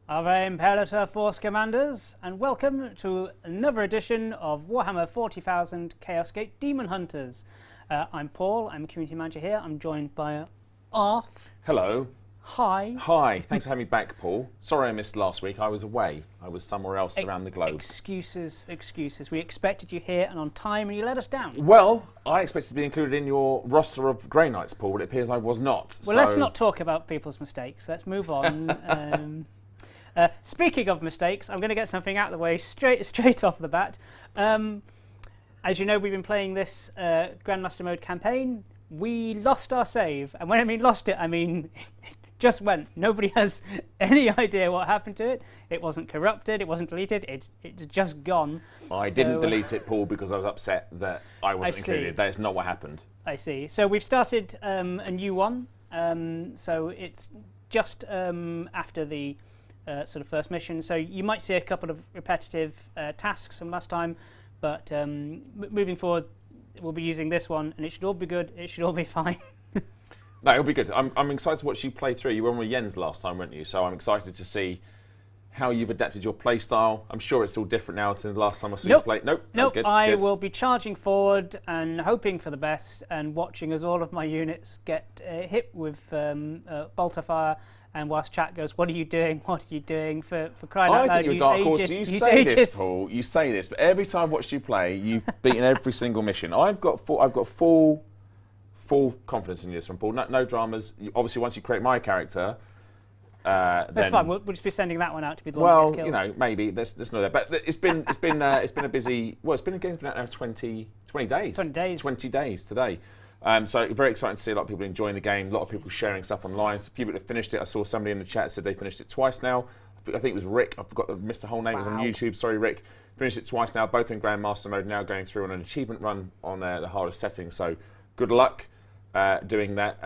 Our Imperator Force Commanders, and welcome to another edition of Warhammer 40,000 Chaos Gate Daemonhunters. I'm Paul, I'm Community Manager here. I'm joined by Arth. Hello. Hi. Hi, thanks for having me back, Paul. Sorry I missed last week, I was away. I was somewhere else around the globe. Excuses. We expected you here and on time, and you let us down. Well, I expected to be included in your roster of Grey Knights, Paul, but it appears I was not. Well, let's not talk about people's mistakes. Let's move on. Speaking of mistakes, I'm going to get something out of the way straight off the bat. As you know, we've been playing this Grandmaster Mode campaign. We lost our save, and when I mean lost it, I mean it just went. Nobody has any idea what happened to it. It wasn't corrupted, it wasn't deleted, it's just gone. I didn't delete it, Paul, because I was upset that I wasn't included. That is not what happened. I see. So we've started a new one. So it's just after the sort of first mission, so you might see a couple of repetitive tasks from last time, but moving forward we'll be using this one, and it should all be good, it should all be fine. No, it'll be good. I'm excited to watch you play through. You were on with Jens last time, weren't you? So I'm excited to see how you've adapted your play style. I'm sure it's all different now since the last time I saw you play. Nope. Good, I will be charging forward and hoping for the best, and watching as all of my units get hit with bolter fire. And whilst chat goes, what are you doing? What are you doing? For crying out loud, I think you're Dark Horse. You say this, Paul. You say this, but every time I've watched you play, you've beaten every single mission. I've got full confidence in you, this one, Paul. No dramas. Obviously, once you create my character, that's then, fine. We'll just be sending that one out to be the one that gets killed. Well, you know, maybe there's no there. But it's been a busy. Well, it's been a game now 20 days. 20 days. 20 days today. So very exciting to see a lot of people enjoying the game, a lot of people sharing stuff online. A few people have finished it. I saw somebody in the chat said they finished it twice now. I think it was Rick. I forgot missed the whole name. Wow. It was on YouTube. Sorry, Rick. Finished it twice now, both in Grandmaster mode, now going through on an achievement run on the hardest setting. So good luck doing that.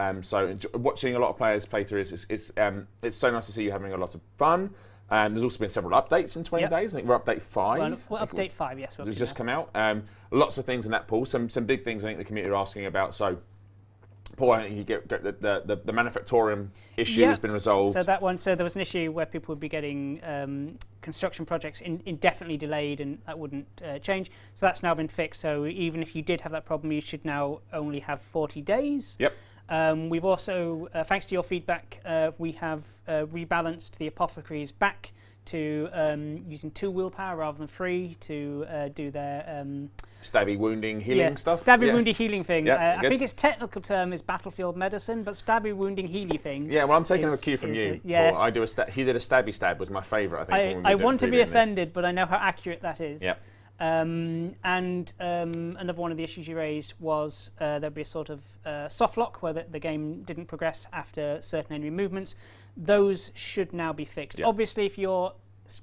Watching a lot of players play through it's so nice to see you having a lot of fun. There's also been several updates in 20 days. I think we're update 5. Well, update 5, yes. It's just come out. Lots of things in that, Paul. Some big things I think the community are asking about. So, Paul, I think you get the Manufactorium issue has been resolved. So that one. So there was an issue where people would be getting construction projects indefinitely delayed, and that wouldn't change. So that's now been fixed. So even if you did have that problem, you should now only have 40 days. Yep. We've also, thanks to your feedback, we have rebalanced the apothecaries back to using 2 willpower rather than 3 to do their stabby, wounding, healing stuff. Stabby, wounding, healing thing. Yeah, I think its technical term is battlefield medicine, but stabby, wounding, healing thing. Yeah, well, I'm taking a cue from you. Yes. I do he did a stabby stab was my favourite. I think. I want to be offended, but I know how accurate that is. Yeah. Another one of the issues you raised was there'd be a sort of soft lock where the game didn't progress after certain enemy movements. Those should now be fixed. Yep. Obviously, if you're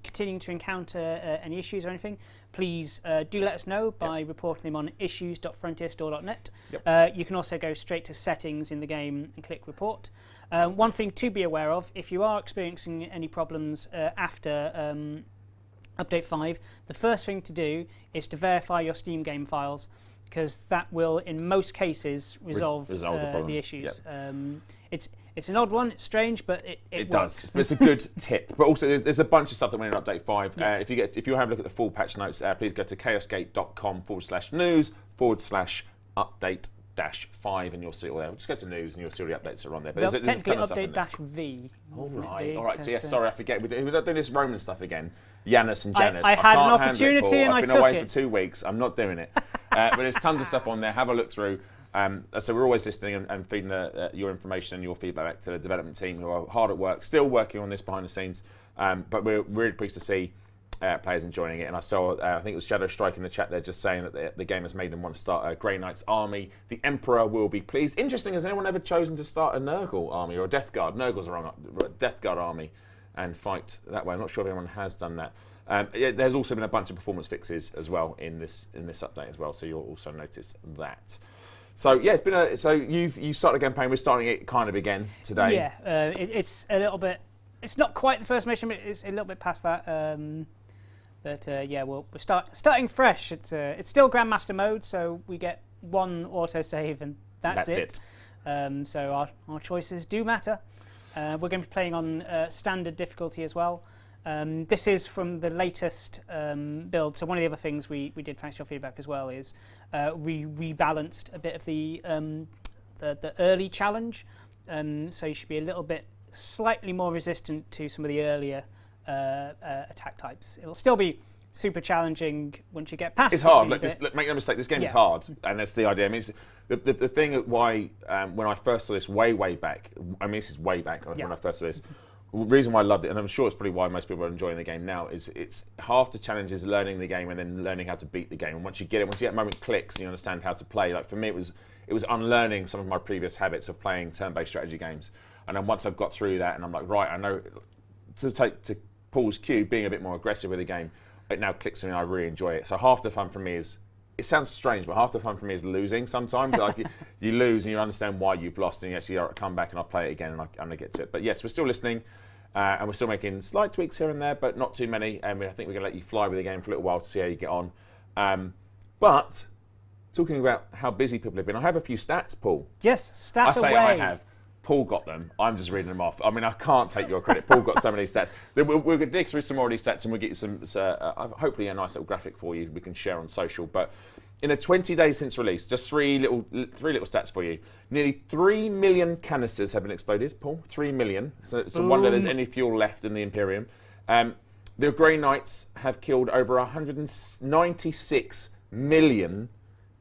continuing to encounter any issues or anything, please do let us know by reporting them on issues.frontierstore.net. Yep. You can also go straight to settings in the game and click report. One thing to be aware of, if you are experiencing any problems after Update 5, the first thing to do is to verify your Steam game files, because that will, in most cases, resolve the issues. Yep. It's an odd one, it's strange, but it does. It's a good tip. But also, there's a bunch of stuff that went in Update 5. Yeah. If you have a look at the full patch notes, please go to chaosgate.com/news/update-5, and you'll see it all there. Just go to news, and you'll see all the updates that are on there. But there's technically Update-V. All right. So sorry, I forget. We're not doing this Roman stuff again. Janus and Janus. I had an opportunity and I took it. I've been away for 2 weeks. I'm not doing it. But there's tons of stuff on there. Have a look through. So we're always listening and feeding your information and your feedback back to the development team, who are hard at work, still working on this behind the scenes. But we're really pleased to see players enjoying it. And I saw, I think it was Shadow Strike in the chat there, just saying that the game has made them want to start a Grey Knight's army. The Emperor will be pleased. Interesting, has anyone ever chosen to start a Nurgle army or a Death Guard? Nurgle's a wrong, Death Guard army, and fight that way. I'm not sure if anyone has done that. There's also been a bunch of performance fixes as well in this update as well, so you'll also notice that. So yeah, it's been so you started the campaign. We're starting it kind of again today. Yeah, it's a little bit. It's not quite the first mission, but it's a little bit past that. But yeah, we're starting fresh. It's still Grandmaster mode, so we get one autosave and that's it. So our choices do matter. We're going to be playing on standard difficulty as well. This is from the latest build. So one of the other things we did, thanks to your feedback as well, is we rebalanced a bit of the early challenge. So you should be a little bit slightly more resistant to some of the earlier attack types. It'll still be super challenging once you get past. It's hard. Make no mistake. This game is hard, and that's the idea. I mean, the thing why when I first saw this way back. I mean, this is way back when I first saw this. The reason why I loved it, and I'm sure it's probably why most people are enjoying the game now, is it's half the challenge is learning the game and then learning how to beat the game. And once you get it, once that moment clicks and you understand how to play, like for me, it was unlearning some of my previous habits of playing turn-based strategy games. And then once I've got through that, and I'm like, right, I know to Paul's cue, being a bit more aggressive with the game. It now clicks to me and I really enjoy it. So half the fun for me is, it sounds strange, but half the fun for me is losing sometimes. Like you lose and you understand why you've lost and you actually come back and I'll play it again and I'm going to get to it. But yes, we're still listening and we're still making slight tweaks here and there, but not too many. And I think we're going to let you fly with the game for a little while to see how you get on. But talking about how busy people have been, I have a few stats, Paul. Yes, stats away. I have. Paul got them. I'm just reading them off. I mean, I can't take your credit. Paul got so many stats. We're going to dig through some more of these stats and we'll get you some, hopefully a nice little graphic for you we can share on social. But in the 20 days since release, just three little stats for you. Nearly 3 million canisters have been exploded, Paul. 3 million. So it's a wonder there's any fuel left in the Imperium. The Grey Knights have killed over 196 million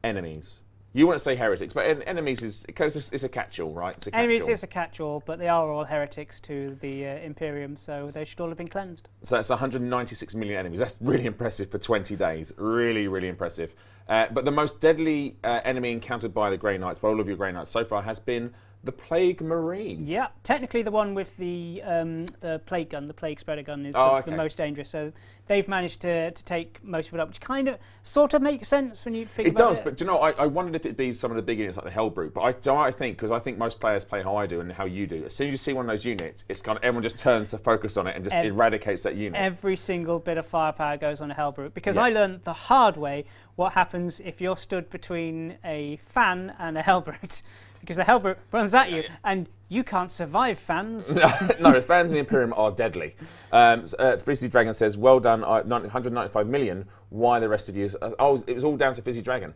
enemies. You want to say heretics, but enemies is because it's a catch-all, right? It's a catch-all. Enemies is a catch-all, but they are all heretics to the Imperium, so they should all have been cleansed. So that's 196 million enemies. That's really impressive for 20 days. Really, really impressive. But the most deadly enemy encountered by the Grey Knights, by all of your Grey Knights so far, has been the Plague Marine. Yeah, technically the one with the plague gun, the plague spreader gun, is the most dangerous. So they've managed to take most of it up, which kind of sort of makes sense when you think about it. It does, but do you know, I wondered if it'd be some of the big units like the Hellbrute. But I think, because I think most players play how I do and how you do, as soon as you see one of those units, it's kind of everyone just turns to focus on it and just eradicates that unit. Every single bit of firepower goes on a Hellbrute, because I learned the hard way what happens if you're stood between a fan and a Hellbrute. Because the Hellbrute runs at you, and you can't survive fans. No, the fans in the Imperium are deadly. Fizzy Dragon says, well done, 195 million. Why the rest of you? It was all down to Fizzy Dragon.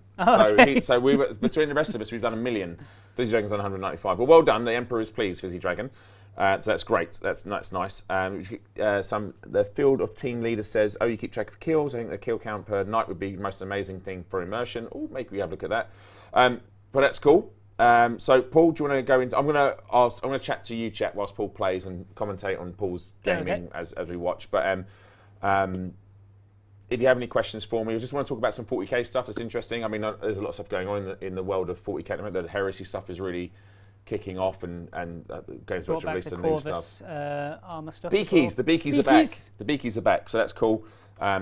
So we were, between the rest of us, we've done 1 million. Fizzy Dragon's done 195. Well done, the Emperor is pleased, Fizzy Dragon. So that's great. That's nice. The Field of Team Leader says, you keep track of kills. I think the kill count per night would be the most amazing thing for immersion. Maybe we have a look at that. But that's cool. So Paul, do you want to go into? I'm going to chat to you, chat, whilst Paul plays and commentate on Paul's gaming as we watch. But if you have any questions for me, I just want to talk about some 40k stuff that's interesting. I mean, there's a lot of stuff going on in the world of 40k. I mean, the heresy stuff is really kicking off, and games which release some new stuff. Armor stuff. The beakies are back. The beakies are back. So that's cool.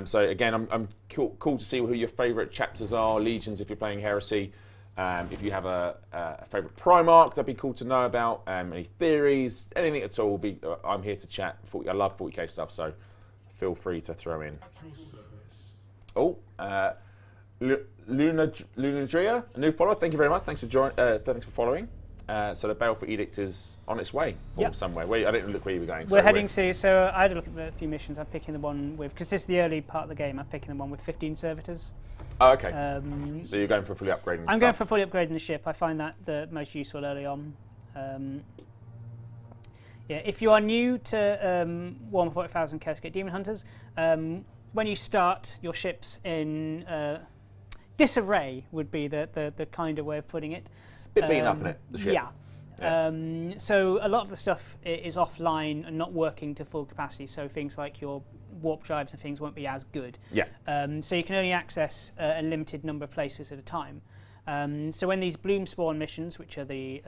So again, I'm cool to see who your favourite chapters are. Legions, if you're playing heresy. If you have a favourite Primarch, that'd be cool to know about. Any theories, anything at all, I'm here to chat. I love 40k stuff, so feel free to throw in. Lunadria, a new follower. Thank you very much. Thanks for following. So the Baleful Edict is on its way somewhere. I didn't look where you were going. We're heading to. So I had a look at the few missions. I'm picking the one with, because this is the early part of the game. I'm picking the one with 15 servitors. Oh, okay. So you're going for fully upgrading. I'm going for fully upgrading the ship. I find that the most useful early on. If you are new to Warhammer 40,000 Chaosgate Daemonhunters, when you start your ships in disarray would be the kind of way of putting it. It's a bit beaten up, isn't it? The ship. Yeah. So a lot of the stuff is offline and not working to full capacity. So things like your warp drives and things won't be as good. Yeah. So you can only access a limited number of places at a time. So when these bloom spawn missions, which are the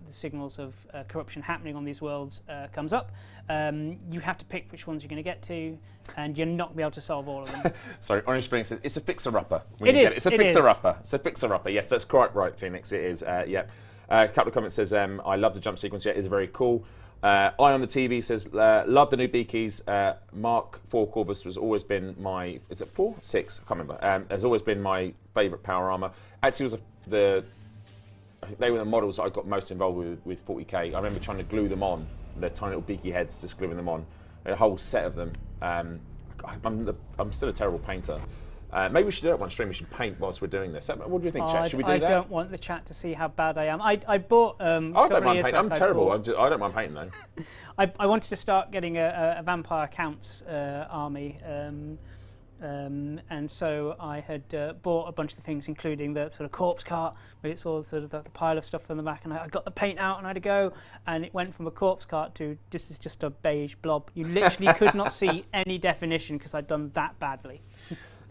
signals of corruption happening on these worlds, comes up, you have to pick which ones you're going to get to, and you're not going to be able to solve all of them. Sorry, Orange Phoenix says it's a fixer-upper. It's a fixer-upper. It's a fixer-upper. Yes, that's quite right, Phoenix. It is. Yep. A couple of comments says, I love the jump sequence. Yeah, it's very cool. Eye on the TV says, love the new beakies. Mark 4 Corvus has always been my, is it 4? 6? I can't remember. Has always been my favourite power armour. Actually, it was I think they were the models that I got most involved with 40k. I remember trying to glue them on, the tiny little beaky heads, just gluing them on. A whole set of them. I'm still a terrible painter. Maybe we should do it one stream. We should paint whilst we're doing this. What do you think, chat? Should we do that? I don't want the chat to see how bad I am. I bought. I don't mind painting. I'm terrible. I don't mind painting though. I wanted to start getting a vampire counts army, and so I had bought a bunch of the things, including the sort of corpse cart with its all sort of the pile of stuff on the back, and I got the paint out and I had to go, and it went from a corpse cart to just a beige blob. You literally could not see any definition because I'd done that badly.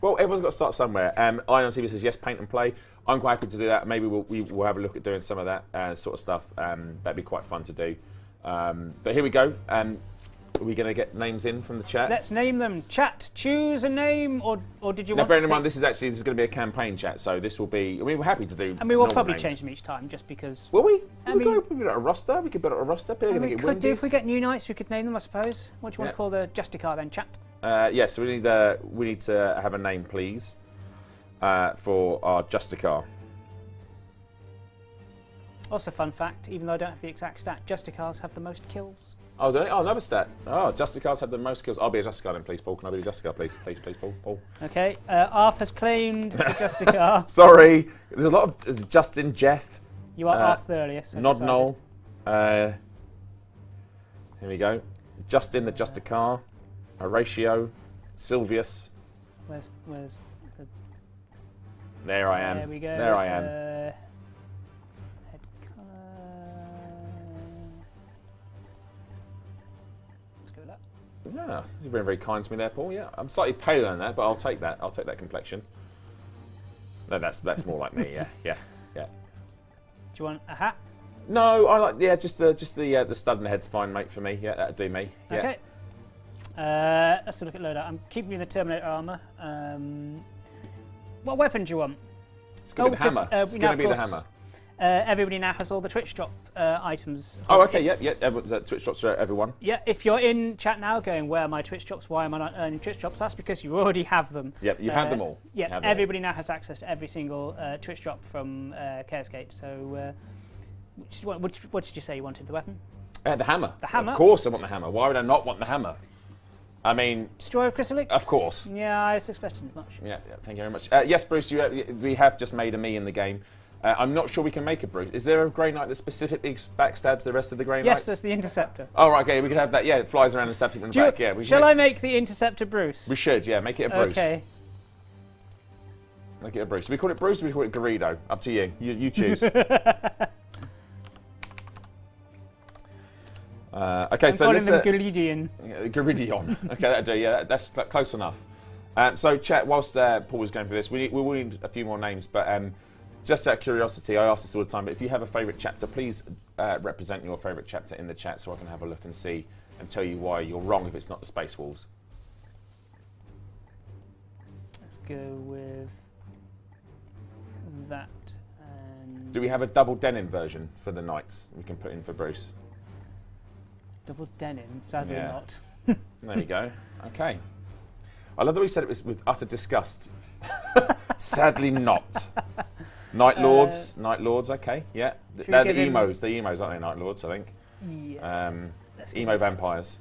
Well, everyone's got to start somewhere. Eye on TV says yes, paint and play. I'm quite happy to do that. Maybe we'll have a look at doing some of that sort of stuff. That'd be quite fun to do. But here we go. Are we going to get names in from the chat? Let's name them. Chat, choose a name, or did you want to... Bearing in mind, this is going to be a campaign chat, so this will be... I mean, we're happy to do. I mean, we'll probably names. change them each time, just because... Will we? We could build a roster. We could build a roster. We could do, if we get new knights, we could name them, I suppose. What do you want to call the Justicar then, chat? Yes, so we need to have a name, please, for our Justicar. Also, fun fact, even though I don't have the exact stat, Justicars have the most kills. Oh, don't they? Oh, another stat. Oh, Justicars have the most kills. I'll be a Justicar then, please, Paul. Can I be a Justicar, please? Please, Paul. Okay, Arth has claimed the Justicar. Sorry, there's Justin, Jeff. You are Arth the earliest. So Nodnol. Here we go. Justin, the Justicar. Horatio. Silvius. Where's the... There I am. There we go. There I am. Yeah, you've been very kind to me there, Paul. Yeah, I'm slightly paler than that, but I'll take that. I'll take that complexion. No, that's more like me. Yeah. Do you want a hat? No, I like just the stud in the head's fine, mate, for me. Yeah, that'd do me. Yeah. Okay. Let's look at loadout. I'm keeping you the Terminator armor. What weapon do you want? It's going to be the hammer. It's going to be the hammer. Everybody now has all the Twitch drop items. Oh, okay, yeah. Twitch drops for everyone. Yeah, if you're in chat now going, where are my Twitch drops? Why am I not earning Twitch drops? That's because you already have them. Yep, you have them all. Yeah, everybody now has access to every single Twitch drop from Chaosgate. So, what did you say you wanted? The weapon? The hammer. The hammer? Of course I want the hammer. Why would I not want the hammer? I mean... Destroyer of Chrysalix? Of course. Yeah, I was expecting as much. Yeah, thank you very much. Yes, Bruce, we have just made a me in the game. I'm not sure we can make a Bruce. Is there a Grey Knight that specifically backstabs the rest of the Grey Knights? Yes, there's the Interceptor. Oh, right, okay, we could have that. Yeah, it flies around and stabs people in the back. Yeah, shall I make the Interceptor Bruce? We should, yeah, make it a Bruce. Okay. Make it a Bruce. Do we call it Bruce or do we call it Garrido? Up to you. You choose. Okay, so let's... I'm calling them Garridion. Garridion. Okay, that'll do. Yeah, that's close enough. So, chat, whilst Paul was going for this, we will need a few more names, but... just out of curiosity, I ask this all the time, but if you have a favourite chapter, please represent your favourite chapter in the chat so I can have a look and see and tell you why you're wrong if it's not the Space Wolves. Let's go with that. And do we have a double denim version for the Knights we can put in for Bruce? Double denim? Sadly not. There you go. Okay. I love that we said it was with utter disgust. Sadly not. Night Lords, okay, yeah. They're the emos, aren't they, Night Lords, I think? Yeah. Emo vampires.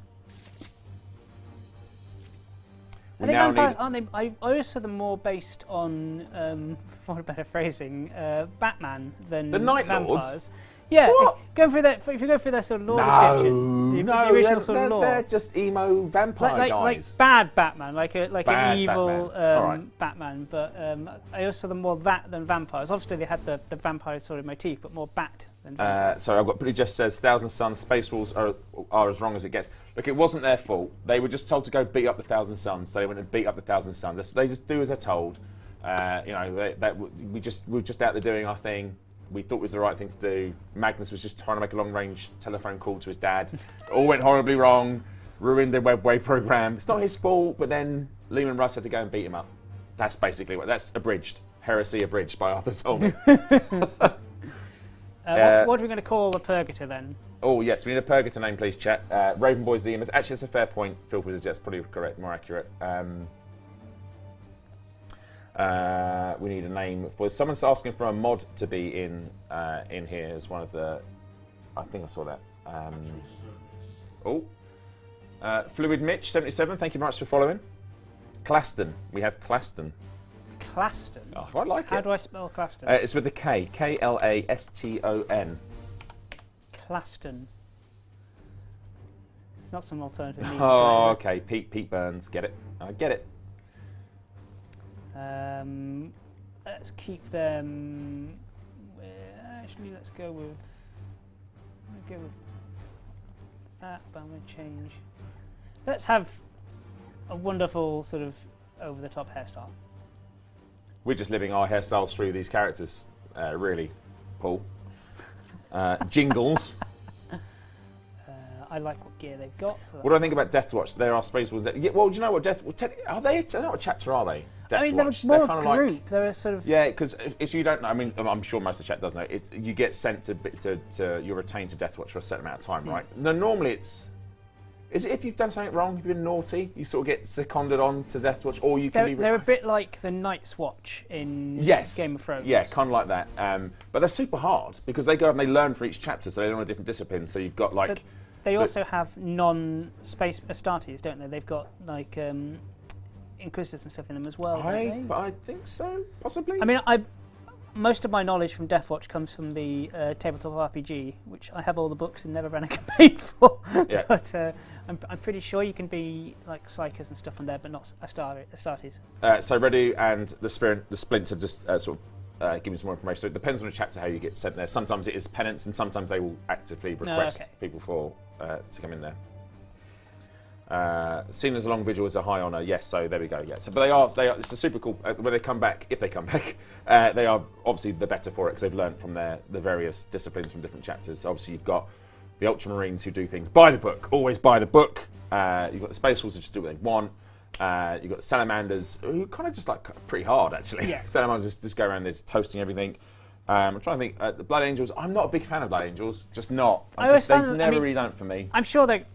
I think vampires, aren't they? I always saw them more based on, for better phrasing, Batman than the Night vampires. Lords? Yeah, what? If you go through their sort of lore description, the original sort of lore, they're just emo vampire guys. Like bad Batman, like bad an evil Batman. Batman. But I also saw them more that than vampires. Obviously, they had the vampire sort of motif, but more bat than vampire. Sorry, I've got Billy Jeff says Thousand Suns, Space Wolves are as wrong as it gets. Look, it wasn't their fault. They were just told to go beat up the Thousand Suns, so they went and beat up the Thousand Suns. They just do as they're told. We're just out there doing our thing. We thought it was the right thing to do. Magnus was just trying to make a long-range telephone call to his dad. It all went horribly wrong, ruined the webway program. It's not his fault, but then Lehman Russ had to go and beat him up. That's basically that's abridged. Heresy abridged by Arthur Tolman. What are we going to call the Purgator then? Oh yes, we need a Purgator name, please, chat. Raven Boy's the image. Actually, that's a fair point. Filth Wizard Jet's probably correct, more accurate. We need a name for. Someone's asking for a mod to be in here as one of the. I think I saw that. Fluid Mitch 77. Thank you very much for following. Claston. We have Claston. Claston. Oh, I like it. How do I spell Claston? It's with a K. K-L-A-S-T-O-N. Claston. It's not some alternative name. Oh, okay. Pete Burns. Get it? I get it. Let's keep them. Actually, let's go with. That, but I'm going to change. Let's have a wonderful sort of over-the-top hairstyle. We're just living our hairstyles through these characters, really, Paul. Jingles. I like what gear they've got. So what do I think about Deathwatch? There are space wolves. Yeah, well, do you know what are they? I don't know what chapter are they? Deathwatch. I mean, they're more a group. Like, they're a sort of. Yeah, because if you don't know, I mean, I'm sure most of the chat does know. You get sent to you're retained to Deathwatch for a certain amount of time, right? No, normally it's. Is it if you've done something wrong, if you've been naughty, you sort of get seconded on to Deathwatch, or you can be. They're a bit like the Night's Watch in Game of Thrones. Yeah, kind of like that. But they're super hard because they go and they learn for each chapter, so they're on a different discipline. So you've got like. But they also have non-space Astartes, don't they? They've got like Inquisitors and stuff in them as well. I think so, possibly. I mean, most of my knowledge from Deathwatch comes from the tabletop RPG, which I have all the books and never ran a campaign for. Yeah. But I'm pretty sure you can be like Psychers and stuff on there, but not Astartes. So Redu and the Splint have just sort of given me some more information. So it depends on the chapter how you get sent there. Sometimes it is penance, and sometimes they will actively request people to come in there. Seen as a long vigil is a high honour, yes. So there we go. Yeah. So, but they are. It's a super cool. When they come back, if they come back, they are obviously the better for it because they've learned from the various disciplines from different chapters. So obviously, you've got the Ultramarines who do things by the book, always by the book. You've got the Space Wolves who just do what they want. You've got the Salamanders who kind of just like pretty hard actually. Yeah. Salamanders just go around there just toasting everything. I'm trying to think. The Blood Angels. I'm not a big fan of Blood Angels. Just not. They've never really done it for me. I'm sure they're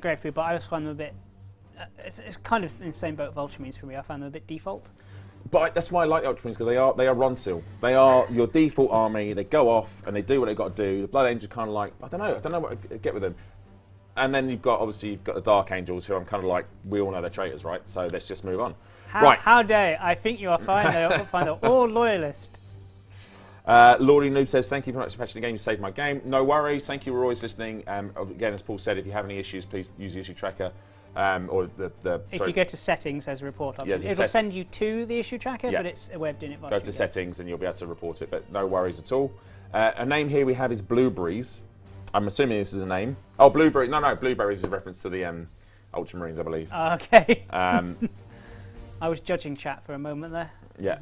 great for you, but I always find them a bit. It's kind of in the same boat of Ultramarines for me. I find them a bit default. But that's why I like the Ultramarines because they are Ronsil. They are your default army. They go off and they do what they've got to do. The Blood Angels kind of like I don't know what I get with them. And then you've got the Dark Angels who I'm kind of like we all know they're traitors, right? So let's just move on. How dare I think you are fine? They're all loyalist. Lordy Noob says, thank you very much for patching the game. You saved my game. No worries. Thank you. We're always listening. Again, as Paul said, if you have any issues, please use the issue tracker. If you go to settings, there's a report option. It'll send you to the issue tracker, but it's a way of doing it. Go to settings and you'll be able to report it, but no worries at all. A name here we have is Blueberries. I'm assuming this is a name. Oh, Blueberry. No, Blueberries is a reference to the Ultramarines, I believe. Okay. I was judging chat for a moment there. Yeah.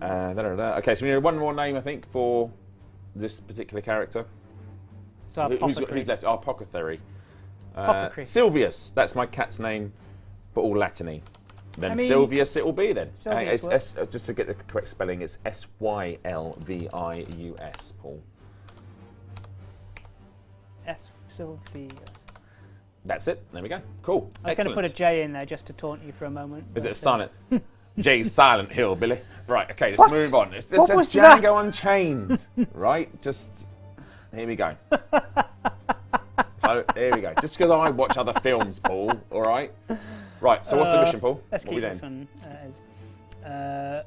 Okay, so we need one more name, I think, for this particular character. So who's left? Apothecary. Silvius. That's my cat's name, but all Latiny. Then Silvius it will be then. Just to get the correct spelling, it's Sylvius. Paul. Silvius. That's it. There we go. Cool. I was going to put a J in there just to taunt you for a moment. Is it a silent? J Silent Hill, Billy. Right. Okay. Let's move on. It's a Django Unchained. Right. Just here we go. Here we go. Just because I watch other films, Paul. All right. Right. So what's the mission, Paul? Let's keep this one as.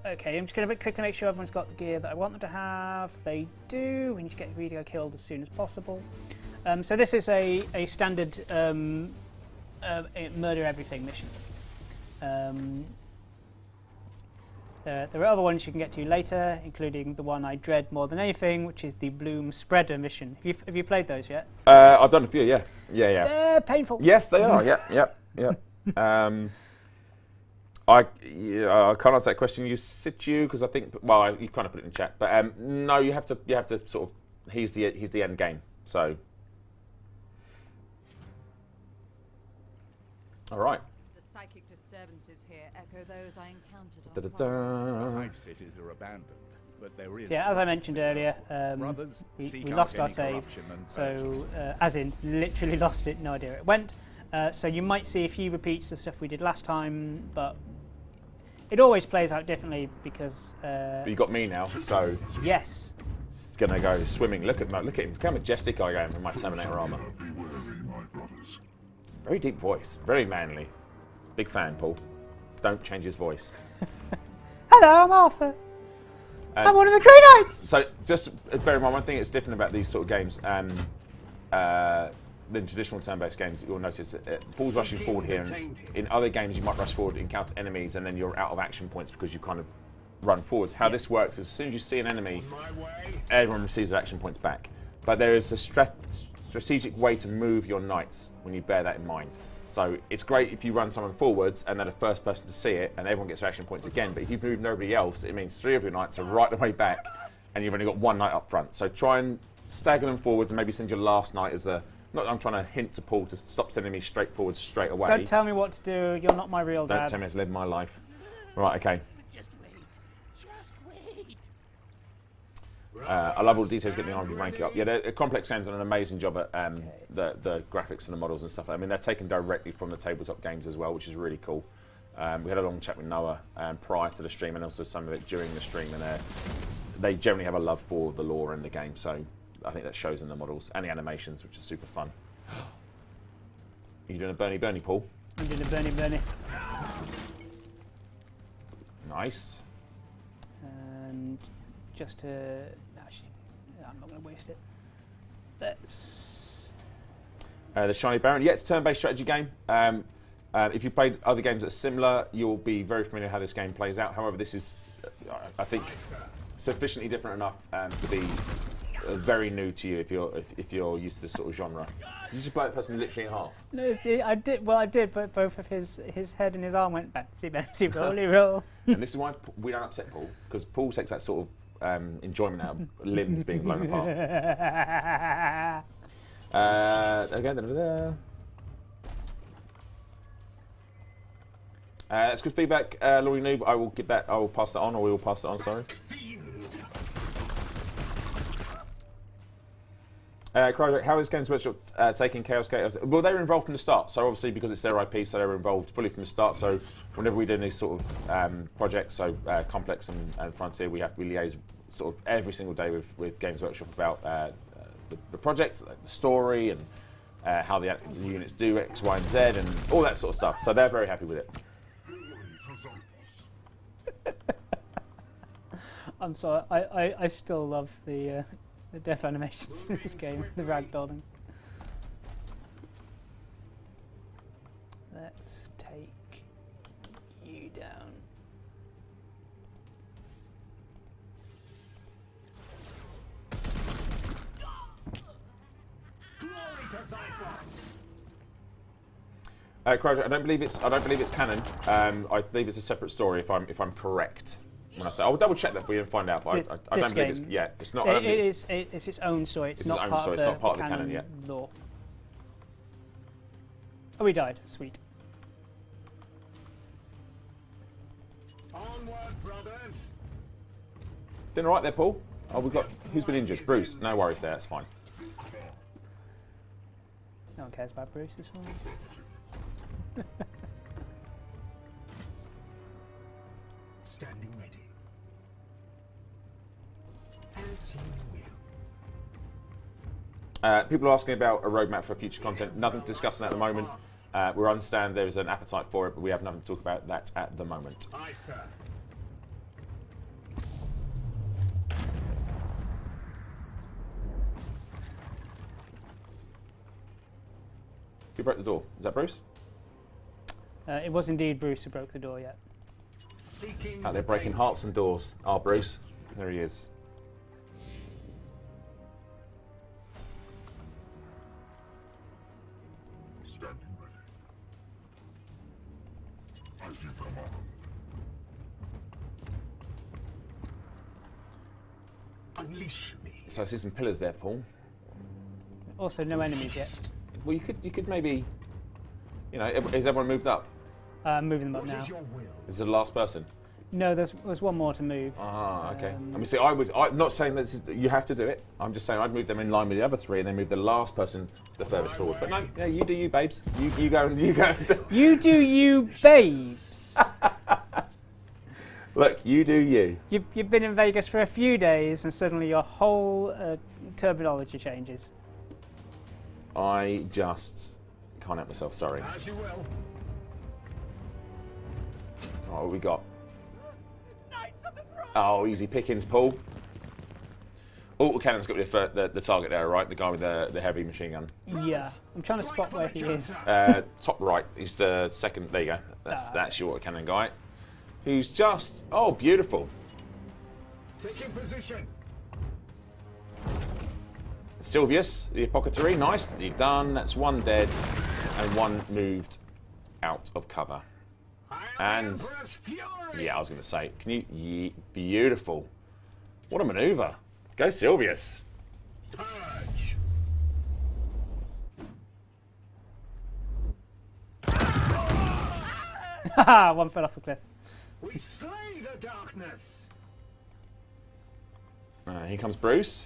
Okay, I'm just going to quickly make sure everyone's got the gear that I want them to have. They do. We need to get Greedo killed as soon as possible. So this is a standard murder everything mission. There are other ones you can get to later, including the one I dread more than anything, which is the Bloom Spreader mission. Have you played those yet? I've done a few, yeah. They're painful. Yes, they are. Yep. I can't answer that question. You situ because I think you kind of put it in chat, but no, you have to sort of he's the end game. So, all right. The psychic disturbances here echo those I encountered on The hive cities are abandoned. but there is. Yeah, as I mentioned earlier, we lost our save, so as in literally lost it, no idea where it went. So you might see a few repeats of stuff we did last time, but it always plays out differently because. But you got me now, so. Yes. It's gonna go swimming. Look at him! Look how majestic I am in my Terminator armor. Very deep voice, very manly. Big fan, Paul. Don't change his voice. Hello, I'm Arthur. I'm one of the Grey Knights. So just bear in mind, one thing that's different about these sort of games than traditional turn-based games that you'll notice that Paul's rushing forward here. And in other games, you might rush forward, encounter enemies, and then you're out of action points because you kind of run forwards. How this works is as soon as you see an enemy, everyone receives their action points back. But there is a strategic way to move your knights when you bear that in mind. So it's great if you run someone forwards and they're the first person to see it and everyone gets their action points again. But if you move nobody else, it means 3 of your knights are right the way back and you've only got 1 knight up front. So try and stagger them forwards and maybe send your last knight as a... Not that I'm trying to hint to Paul to stop sending me straight forwards straight away. Don't tell me what to do. You're not my real dad. Don't tell me how to live my life. Right, okay. Just wait. Just wait. I love all the details getting the army rank up. Yeah, Complex Games done an amazing job at the graphics for the models and stuff. I mean, they're taken directly from the tabletop games as well, which is really cool. We had a long chat with Noah prior to the stream and also some of it during the stream, and they generally have a love for the lore and the game, so I think that shows in the models and the animations, which is super fun. Are you doing a Bernie, Paul? I'm doing a Bernie. Nice. And just to... Actually, I'm not going to waste it. Let's... The Shiny Baron. Yeah, it's a turn-based strategy game. If you've played other games that are similar, you'll be very familiar with how this game plays out. However, this is, I think, sufficiently different enough to be very new to you if you're used to this sort of genre. Did you just blow that person literally in half? No, I did. Well, I did, but both of his head and his arm went bouncy, rolly roll. And this is why we don't upset Paul, because Paul takes that sort of enjoyment out of limbs being blown apart. Again, that's good feedback, Laurie Noob. I will pass that on, or we will pass that on. Sorry. How is Games Workshop taking Chaos Gate? Well, they were involved from the start, so obviously because it's their IP, so they were involved fully from the start. So whenever we do these sort of projects, so Complex and Frontier, we liaise sort of every single day with Games Workshop about the project, like the story, and how the units do X, Y, and Z, and all that sort of stuff. So they're very happy with it. I'm sorry, I still love the death animations in this game, the ragdolling. Let's take you down. Crozier, I don't believe it's canon. I believe it's a separate story. If I'm correct. When I say, I'll double check that for you and find out. But I don't believe it's. Yeah, it's not. It's its own story. It's not part of the canon yet. Lore. Oh, we died. Sweet. Onward, brothers. Doing all right there, Paul? Oh, we've got. Who's been injured? Bruce. No worries there. That's fine. No one cares about Bruce this one. Standing ready. As you will. People are asking about a roadmap for future content. Nothing to discuss at the moment. We understand there is an appetite for it, but we have nothing to talk about that at the moment. Aye, sir. Who broke the door? Is that Bruce? It was indeed Bruce who broke the door, yeah. Oh, they're breaking hearts and doors. Oh, Bruce. There he is. Standing ready. I give them on. Unleash me. So I see some pillars there, Paul. Also, no enemies yet. Well, you could maybe, is everyone moved up? Moving them up now. Your will. Is it the last person? No, there's one more to move. Ah, okay. I mean, see, I'm not saying that you have to do it. I'm just saying I'd move them in line with the other three and then move the last person the furthest forward. But no, yeah, you do you, babes. You go and you go. You do you, babes. Look, you do you. You've been in Vegas for a few days and suddenly your whole terminology changes. I just can't help myself, sorry. As you will. Oh, what we got? Knights of the Throne! Oh, easy pickings, Paul. Autocannon's got the target there, right? The guy with the heavy machine gun. Yeah, I'm trying to spot where he is. Top right, he's the second. There you go. That's your autocannon guy. Who's just, oh, beautiful. Taking position. Silvius, the Apothecary, nice. You're done. That's one dead and one moved out of cover. And yeah, I was going to say, can you? Beautiful. What a maneuver. Go Silvius. Purge. Haha, one fell off the cliff. We slay the darkness. Here comes Bruce.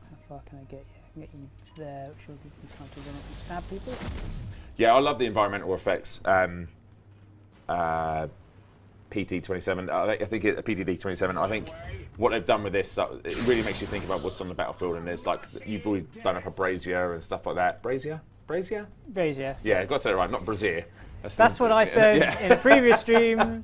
How far can I get you? I can get you there, which will give me time to run up and stab people. Yeah, I love the environmental effects. PT27. I think it's PTD27. I think what they've done with this, it really makes you think about what's on the battlefield. And there's like you've always done up a brazier and stuff like that. Brazier? Brazier. Yeah, I've got to say it right. Not brazier. That's what I said in a previous stream.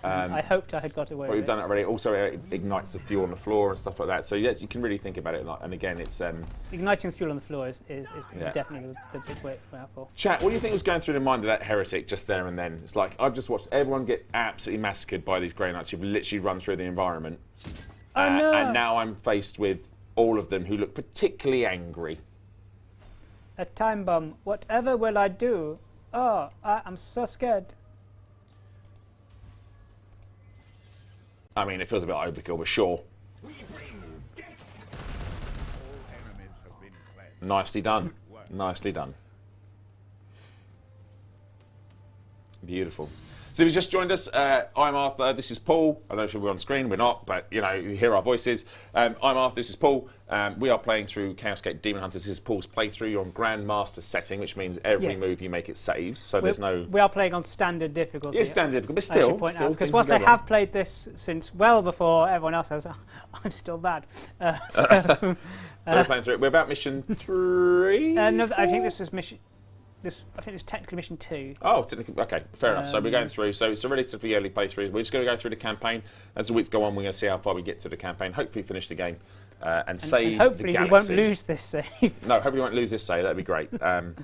I hoped I had got away But with we've done it already. Also, it ignites the fuel on the floor and stuff like that. So yeah, you can really think about it. And again, it's igniting fuel on the floor is definitely the big way to go out for. Chat, what do you think was going through the mind of that heretic just there and then? It's like I've just watched everyone get absolutely massacred by these Grey Knights who've literally run through the environment. Oh no! And now I'm faced with all of them who look particularly angry. A time bomb. Whatever will I do? Oh, I'm so scared. I mean, it feels a bit overkill, but sure. We bring death. All enemies have been cleansed. Nicely done. Nicely done. Beautiful. So if you just joined us, I'm Arthur, this is Paul. I don't know if we're on screen, we're not, but you know, you hear our voices. I'm Arthur, this is Paul. We are playing through Chaos Gate Daemonhunters. This is Paul's playthrough. You're on Grandmaster setting, which means every move you make it saves. So there's no... We are playing on standard difficulty. Yeah, standard difficulty, but I should point still out, because things whilst go I wrong. have played this since well before everyone else has, I'm still bad. So we're playing through it. We're about mission 3? No, I think four? this is mission... I think it's technically mission 2. Oh, okay, fair enough. So we're going through. So it's a relatively early playthrough. We're just going to go through the campaign. As the weeks go on, we're going to see how far we get to the campaign. Hopefully, finish the game and save And hopefully, the we galaxy. won't lose this save. No, hopefully, we won't lose this save. That'd be great. Someone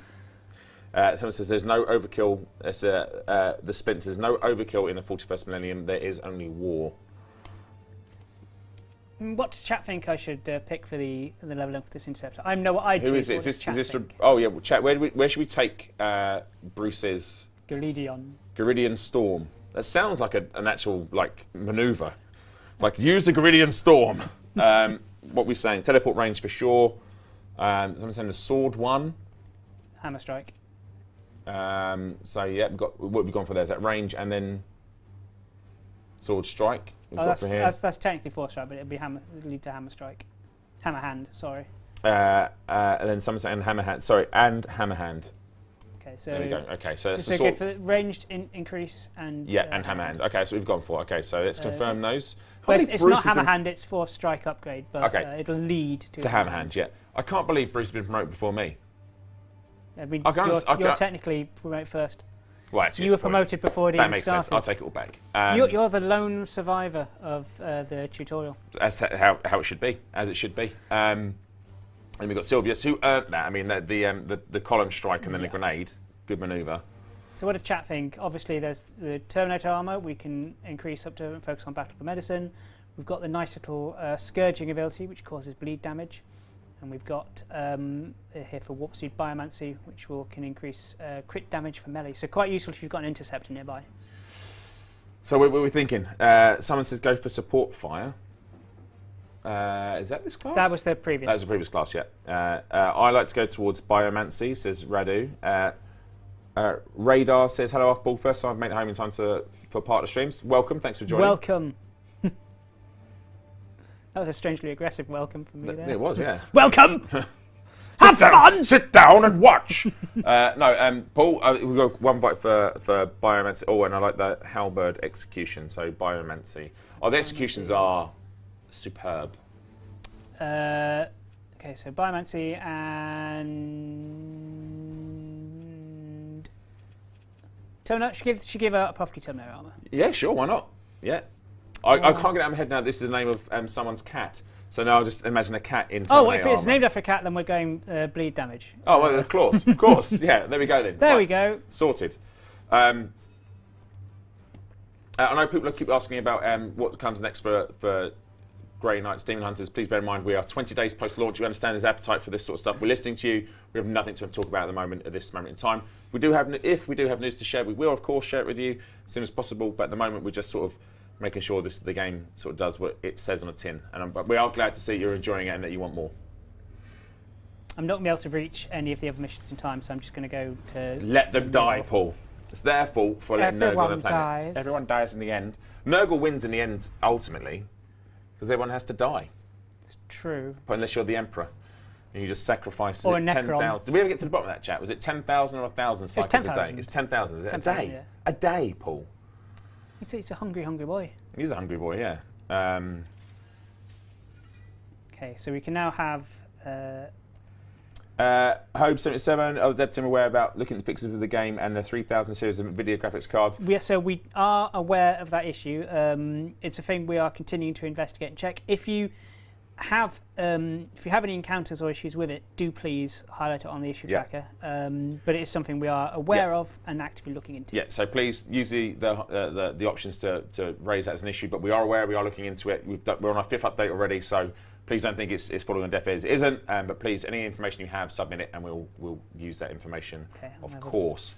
says there's no overkill. It's the Spencers. No overkill in the 41st millennium. There is only war. What does chat think I should pick for the level up of this interceptor? I know what I do. Who is it? Is this for? Oh yeah, well, chat. Where should we take Bruce's Garidian Storm? That sounds like an actual maneuver. Like use the Garidian Storm. What we're saying? Teleport range for sure. Someone's saying the sword 1. Hammer strike. So yeah, what we've gone for there is that range and then sword strike. That's technically 4 strike, but it'd lead to hammer strike. Hammer hand, sorry. And then someone's saying hammer hand. Sorry, and hammer hand. Okay, so there we go. Okay, so it's so good for the ranged and and hammer hand. Okay, so we've gone for. Okay, so let's confirm those. Well, it's not hammer hand; it's 4 strike upgrade, but it'll lead to hammer hand. Yeah, I can't believe Bruce has been promoted before me. You're technically promoted first. Well, actually, you were promoted before it even started. That makes sense. I'll take it all back. You're the lone survivor of the tutorial. That's how it should be, as it should be. And we've got Silvius, who earned that. I mean, the column strike and then the grenade. Good manoeuvre. So what does chat think? Obviously, there's the Terminator armor. We can increase up to and focus on Battle for Medicine. We've got the nice little Scourging ability, which causes bleed damage. And we've got here for Warp Speed Biomancy, which can increase crit damage for melee. So quite useful if you've got an interceptor nearby. So what were we thinking? Someone says go for support fire. Is that this class? That was the previous. That was the previous class, yeah. I like to go towards Biomancy, says Radu. Radar says, hello off ball. First time I've made it home in time for part of the streams. Welcome, thanks for joining. Welcome. That was a strangely aggressive welcome from me there. It was, yeah. Welcome! Have fun! Sit down and watch! Paul, we've got one bite for Biomancy. Oh, and I like the Halberd execution, so Biomancy. Oh, the executions are superb. Okay, so Biomancy and... Terminator, should give a Apothecary Terminator armor. Yeah, sure, why not? Yeah. I can't get it out of my head now. This is the name of someone's cat. So now I'll just imagine a cat in Terminator Oh, if it's armor. named after a cat, then we're going bleed damage. Oh, well, of course, of course. Yeah, there we go then. There Right. we go. Sorted. I know people keep asking about what comes next for Grey Knights, Daemonhunters. Please bear in mind we are 20 days post-launch. We understand there's appetite for this sort of stuff. We're listening to you. We have nothing to talk about at the moment, at this moment in time. If we do have news to share, we will of course share it with you as soon as possible. But at the moment, we're just sort of making sure the game sort of does what it says on a tin. But we are glad to see you're enjoying it and that you want more. I'm not going to be able to reach any of the other missions in time, so I'm just going to go to... Let them die, Paul. It's their fault for letting Nurgle on the planet. Dies. Everyone dies in the end. Nurgle wins in the end, ultimately, because everyone has to die. It's true. Unless you're the Emperor. And you just sacrifice Or a 10,000. Did we ever get to the bottom of that chat? Was it 10,000 or 1,000 cycles a day? It's 10,000, is it? 10,000, a day? yeah. A day, Paul. It's a hungry, hungry boy. He's a hungry boy, yeah. Okay, so we can now have... Hobe77, other dev team aware about looking at the fixes of the game and the 3000 series of video graphics cards. So we are aware of that issue. It's a thing we are continuing to investigate and check. If you have any encounters or issues with it, do please highlight it on the issue tracker. But it is something we are aware of and actively looking into. Yeah, so please use the options to raise that as an issue. But we are aware, we are looking into it. We're on our 5th update already, so please don't think it's falling on deaf ears. It isn't, but please, any information you have, submit it, and we'll use that information, of course.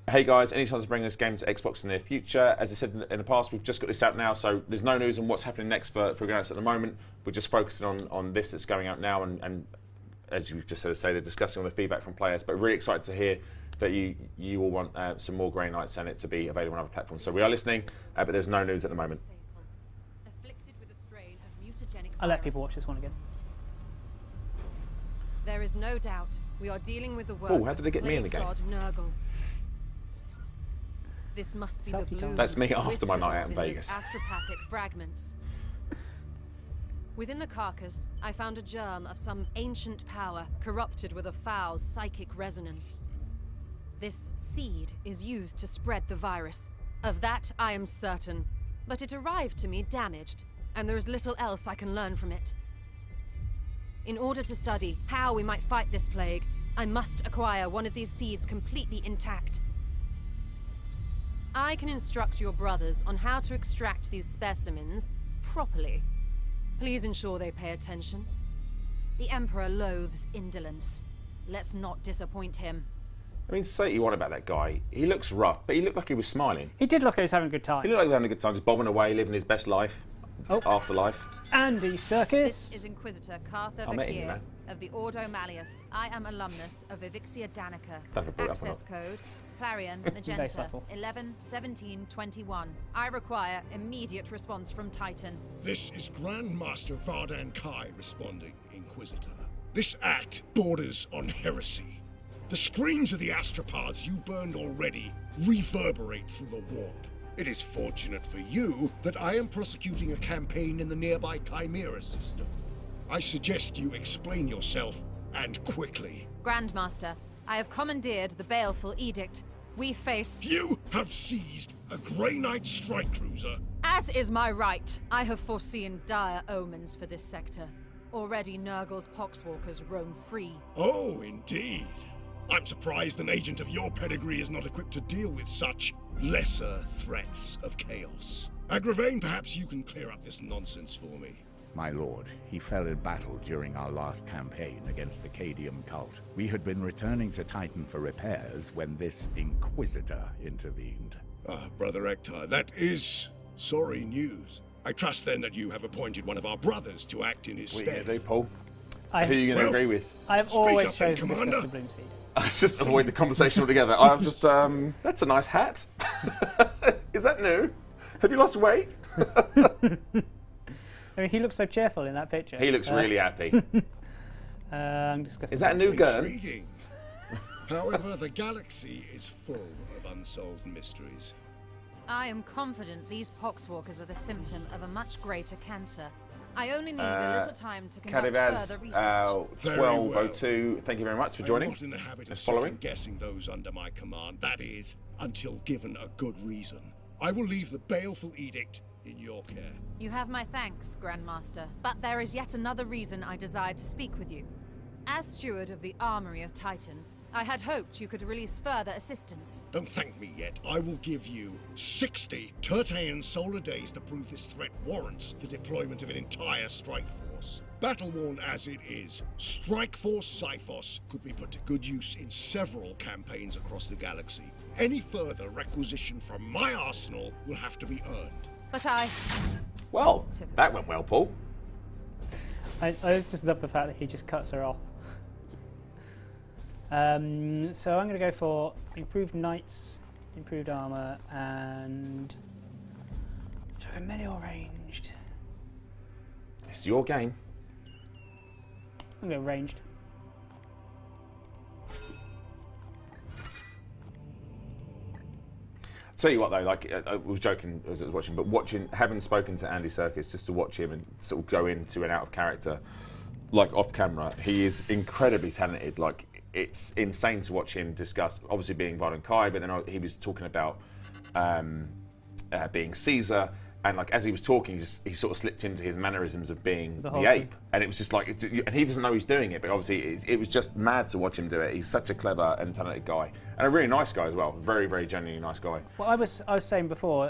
Hey guys, any chance of bringing this game to Xbox in the near future? As I said in the past, we've just got this out now, so there's no news on what's happening next for Grey Knights at the moment. We're just focusing on this that's going out now, and as you've just heard us say, they're discussing all the feedback from players. But really excited to hear that you all want some more Grey Knights and it to be available on other platforms. So we are listening, but there's no news at the moment. I'll let people watch this one again. There is no doubt we are dealing with the work Oh, how did they get me in the game? God Nurgle. This must be the blue. That's me after my night out in those Vegas. Astropathic fragments. Within the carcass, I found a germ of some ancient power corrupted with a foul psychic resonance. This seed is used to spread the virus. Of that I am certain. But it arrived to me damaged, and there is little else I can learn from it. In order to study how we might fight this plague, I must acquire one of these seeds completely intact. I can instruct your brothers on how to extract these specimens properly. Please ensure they pay attention. The Emperor loathes indolence. Let's not disappoint him. I mean, say what you want about that guy. He looks rough, but he looked like he was smiling. He did look like he was having a good time. He looked like he was having a good time, just bobbing away, living his best life. Afterlife. Andy Serkis. This is Inquisitor Cartha I met him, you Vakir know. of the Ordo Malleus. I am alumnus of Evixia Danica. Don't have to put it up or Access code Clarion Very Magenta subtle. 111721. I require immediate response from Titan. This is Grandmaster Vardan Kai responding, Inquisitor. This act borders on heresy. The screams of the astropods you burned already reverberate through the warp. It is fortunate for you that I am prosecuting a campaign in the nearby Chimera system. I suggest you explain yourself, and quickly. Grandmaster, I have commandeered the Baleful Edict. We face... You have seized a Grey Knight strike cruiser. As is my right, I have foreseen dire omens for this sector. Already Nurgle's poxwalkers roam free. Oh, indeed. I'm surprised an agent of your pedigree is not equipped to deal with such lesser threats of chaos. Agravain, perhaps you can clear up this nonsense for me. My lord, he fell in battle during our last campaign against the Cadium cult. We had been returning to Titan for repairs when this Inquisitor intervened. Ah, Brother Ektar, that is sorry news. I trust then that you have appointed one of our brothers to act in his What are you stead. going to do, Paul? I- Who are you going to Well, agree with? I've Speak always up then, chosen Commander. Disgusted Bloomseed. I just avoid the conversation altogether. I'm just, that's a nice hat. Is that new? Have you lost weight? I mean, he looks so cheerful in that picture. He looks really happy. I'm disgusted. Is that a new gun? Intriguing. However, the galaxy is full of unsolved mysteries. I am confident these poxwalkers are the symptom of a much greater cancer. I only need a little time to conduct further research. 1202, thank you very much for joining. I'm not in the habit of following. guessing those under my command. That is, until given a good reason. I will leave the Baleful Edict in your care. You have my thanks, Grandmaster, but there is yet another reason I desired to speak with you. As steward of the Armory of Titan, I had hoped you could release further assistance. Don't thank me yet. I will give you 60 Tertean solar days to prove this threat warrants the deployment of an entire strike force. Battle-worn as it is, Strike Force Cyphos could be put to good use in several campaigns across the galaxy. Any further requisition from my arsenal will have to be earned. But Well, that went well, Paul. I just love the fact that he just cuts her off. So I'm going to go for improved knights, improved armor, and melee or ranged. It's your game. I'm going ranged. Tell you what though, like I was joking as I was watching, but having spoken to Andy Serkis, just to watch him and sort of go into and out of character, like off camera, he is incredibly talented. Like it's insane to watch him discuss, obviously being Vardan Kai, but then he was talking about being Caesar, and like as he was talking, he sort of slipped into his mannerisms of being the ape, and it was just like, and he doesn't know he's doing it, but obviously it was just mad to watch him do it. He's such a clever and talented guy, and a really nice guy as well. Very, very genuinely nice guy. Well, I was saying before,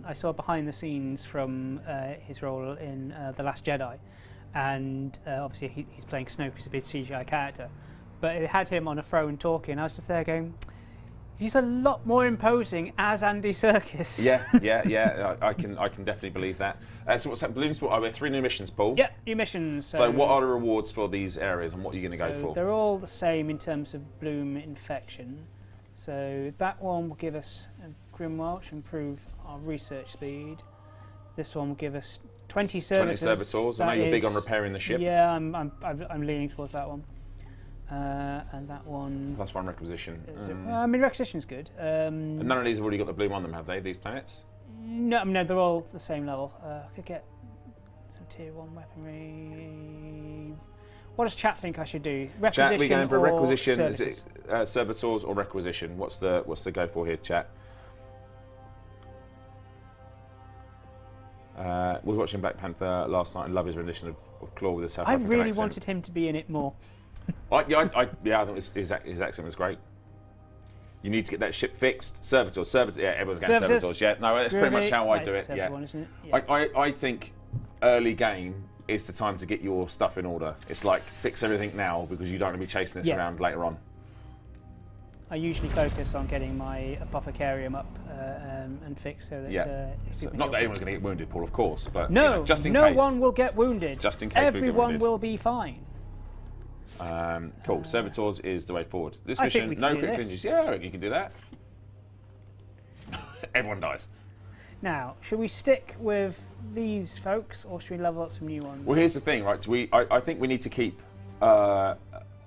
I saw behind the scenes from his role in The Last Jedi, and obviously he's playing Snoke, who's a big CGI character, but it had him on a throne talking. I was just there going, he's a lot more imposing as Andy Serkis. Yeah. I can definitely believe that. So what's that? Balloon Sport. We have 3 new missions, Paul. Yeah, new missions. So what are the rewards for these areas, and what are you going to go for? They're all the same in terms of bloom infection. So that one will give us a Grimoire, which will improve our research speed. This one will give us 20 servitors. 20 servitors. I know you're big on repairing the ship. Yeah, I'm leaning towards that one. And that one... +1 requisition. I mean, requisition's good. And none of these have already got the bloom on them, have they, these planets? No, they're all the same level. I could get some tier 1 weaponry. What does chat think I should do? Requisition, chat, we're going for requisition. Servitors? Is it servitors or requisition? What's the go for here, chat? Was watching Black Panther last night. I love his rendition of Claw with the South African really accent. wanted him to be in it more. I think his accent was great. You need to get that ship fixed. Servitors, yeah, everyone's going servitors. Yeah, no, that's pretty much how I do it. Yeah, one, isn't it? Yeah. I think early game is the time to get your stuff in order. It's like fix everything now because you don't want to be chasing this around later on. I usually focus on getting my apothecarium up and fixed so that not that anyone's going to get wounded, Paul, of course, but no, just in case. No one will get wounded. Just in case everyone will be fine. Cool. Servitors is the way forward. This mission, no quick changes. Yeah, I reckon you can do that. Everyone dies. Now, should we stick with these folks, or should we level up some new ones? Well, here's the thing, right? I think we need to keep. I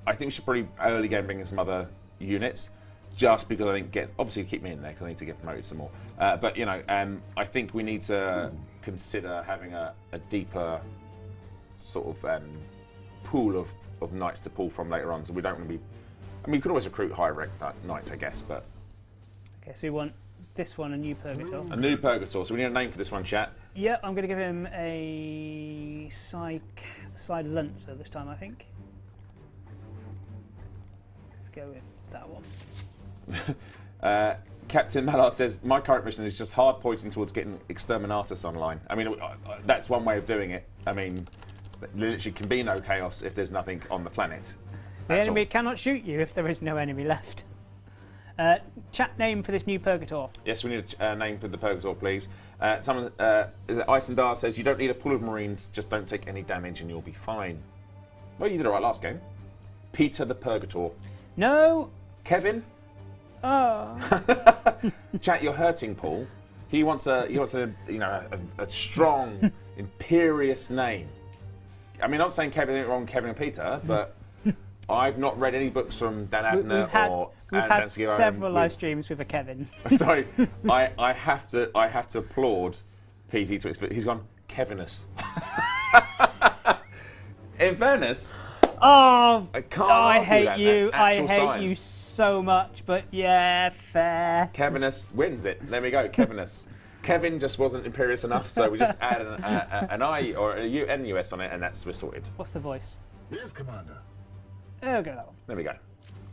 think we should probably early game bring in some other units, just because I think obviously keep me in there because I need to get promoted some more. But I think we need to consider having a deeper sort of pool of knights to pull from later on. So we don't want to be. I mean, you could always recruit high rank knights, I guess, but. Okay, so we want this one, a new Purgator. A new Purgator. So we need a name for this one, chat. Yeah, I'm going to give him a Silencer this time, I think. Let's go with that one. Captain Mallard says, my current mission is just hard pointing towards getting Exterminatus online. I mean, that's one way of doing it. I mean, there literally can be no chaos if there's nothing on the planet. The enemy cannot shoot you if there is no enemy left. Chat name for this new Purgator. Yes, we need a name for the Purgator, please. Someone, is it Isendar says, you don't need a pool of Marines, just don't take any damage and you'll be fine. Well, you did alright last game. Peter the Purgator. No. Kevin? Oh. Chat, you're hurting Paul. He wants a a strong, imperious name. I mean, I'm not saying Kevin ain't wrong, Kevin and Peter, but I've not read any books from Dan Abner or We've Anne had Danziger several live streams with a Kevin. Sorry, I have to applaud PT Twix, but he's gone Kevinus. In fairness, Oh, I can't I argue hate that. you. That's I actual hate science. you so much, but yeah, fair. Kevinus wins it. There we go, Kevinus. Kevin just wasn't imperious enough, so we just add an I or a U, NUS on it, and we're sorted. What's the voice? Yes, Commander. Oh, go that one. There we go.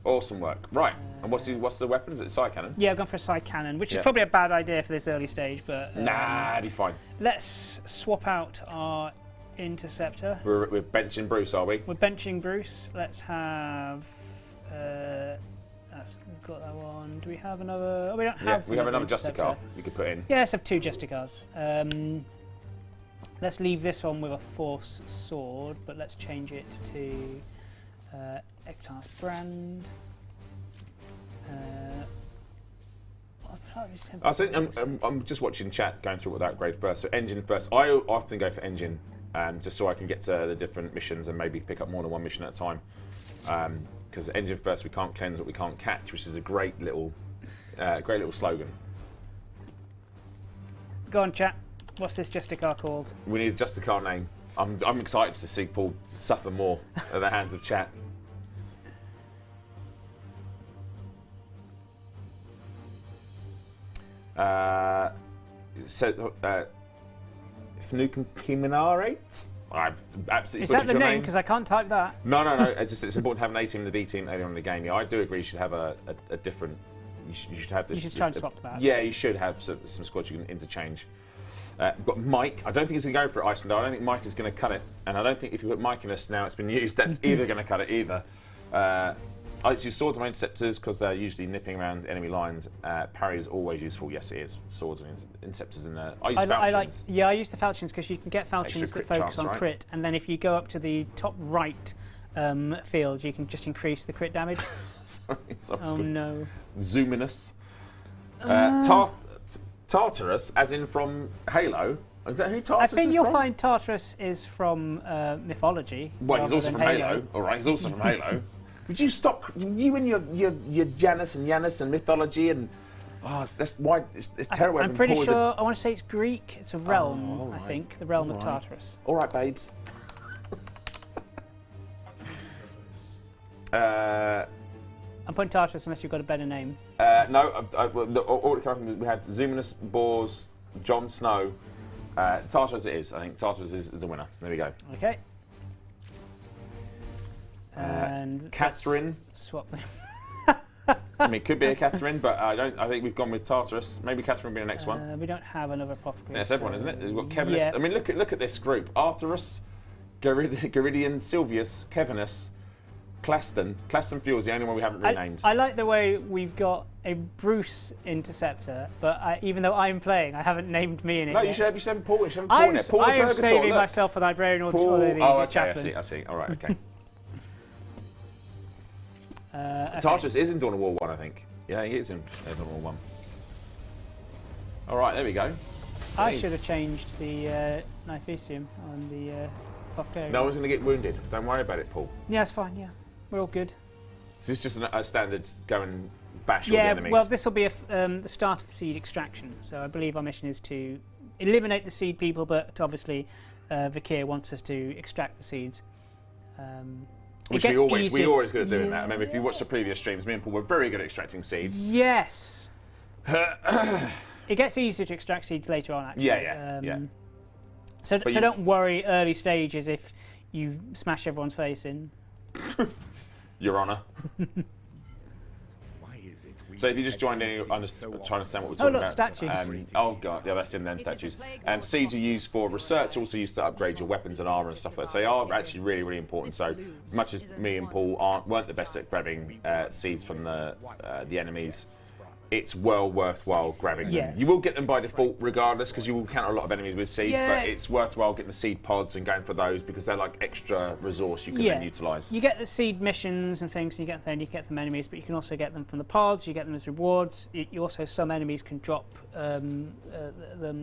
Awesome work. Right, and what's the weapon? Is it side cannon? Yeah, I've gone for a side cannon, which Yeah. is probably a bad idea for this early stage, but... Nah, it'll be fine. Let's swap out our interceptor. We're benching Bruce, are we? We're benching Bruce. Let's have... we've got that one. Do we have another... Oh, we don't have Yeah, we have another interceptor. Justicar you could put in. Yeah, let's have 2 Justicars. Let's leave this one with a Force Sword, but let's change it to Ektar's Brand. I think I'm just watching chat, going through what that grade first. So engine first. I often go for engine, just so I can get to the different missions and maybe pick up more than one mission at a time. Because engine first, we can't cleanse what we can't catch, which is a great little slogan. Go on, chat. What's this Justicar called? We need a Justicar name. I'm excited to see Paul suffer more at the hands of chat. Fnukinkiminarate? I absolutely Is that butchered the your name? Because I can't type that. No. It's important to have an A team and a D team early on in the game. Yeah, I do agree. You should have a different. You should have this. You should try and swap that. Yeah, you should have some squads you can interchange. We've got Mike. I don't think he's going to go for it, Iceland. I don't think Mike is going to cut it. And I don't think if you put Mike in us now it's been used, that's either going to cut it either. I use swords and interceptors because they're usually nipping around enemy lines. Parry is always useful. Yes, it is. Swords and interceptors in there. I use falchions. I use the falchions because you can get falchions Extra that crit focus chance, on right? crit, and then if you go up to the top right field, you can just increase the crit damage. Sorry, Oh no. Zoominus. Tartarus, as in from Halo. Is that who I Tartarus think is you'll from? find Tartarus is from mythology. Well, he's rather also than from Halo. All right, he's also from Halo. Would you stop? You and your Janus and Janus and mythology and that's why it's terrible. I'm having pretty Paul as sure. I want to say it's Greek. It's a realm. all I right. think the realm All of right. Tartarus. All right, babes. I'm putting Tartarus unless you've got a better name. No, all the characters we had Zoominus, Bors, Jon Snow. Tartarus it is. I think Tartarus is the winner. There we go. Okay. And Catherine. let's swap them. I mean, it could be a Catherine, but I think we've gone with Tartarus. Maybe Catherine will be the next one. We don't have another apothecary. That's everyone, isn't it? We've got Kevinus. Yeah. I mean, look at this group: Arthurus, Garidian, Silvius, Kevinus, Claston. Claston Fuel's the only one we haven't renamed. I like the way we've got a Bruce interceptor, but even though I'm playing, I haven't named me in it. No, yet. you should have Paul. You should have Paul in it. Paul I am Purgator, saving look. myself for the librarian or Paul. the Oh, okay. chaplain. I see. All right. Okay. Okay. Tartarus is in Dawn of War 1, I think. Yeah, he is in Dawn of War 1. All right, there we go. I Please. should have changed the Nifesium on the apothecary. No one's going to get wounded. Don't worry about it, Paul. Yeah, it's fine. Yeah, we're all good. This is just a standard go and bash all the Yeah, enemies. well, this will be the start of the seed extraction. So I believe our mission is to eliminate the seed people, but obviously Vikir wants us to extract the seeds. Which we always good at doing that. I remember if you watch the previous streams, me and Paul were very good at extracting seeds. Yes. It gets easier to extract seeds later on, actually. Yeah. So you- don't worry early stages if you smash everyone's face in. Your Honour. Why is it we So if you just joined in, I'm just trying to understand what we're talking look, about. statues. Oh god, yeah, that's in them statues. Seeds are used for research, also used to upgrade your weapons and armour and stuff like that. So they are actually really, really important. So as much as me and Paul weren't the best at grabbing seeds from the enemies, it's well worthwhile grabbing them. You will get them by default regardless, because you will counter a lot of enemies with seeds, but it's worthwhile getting the seed pods and going for those, because they're like extra resource you can then utilise. You get the seed missions and things, and you get from enemies, but you can also get them from the pods, you get them as rewards. You also, some enemies can drop them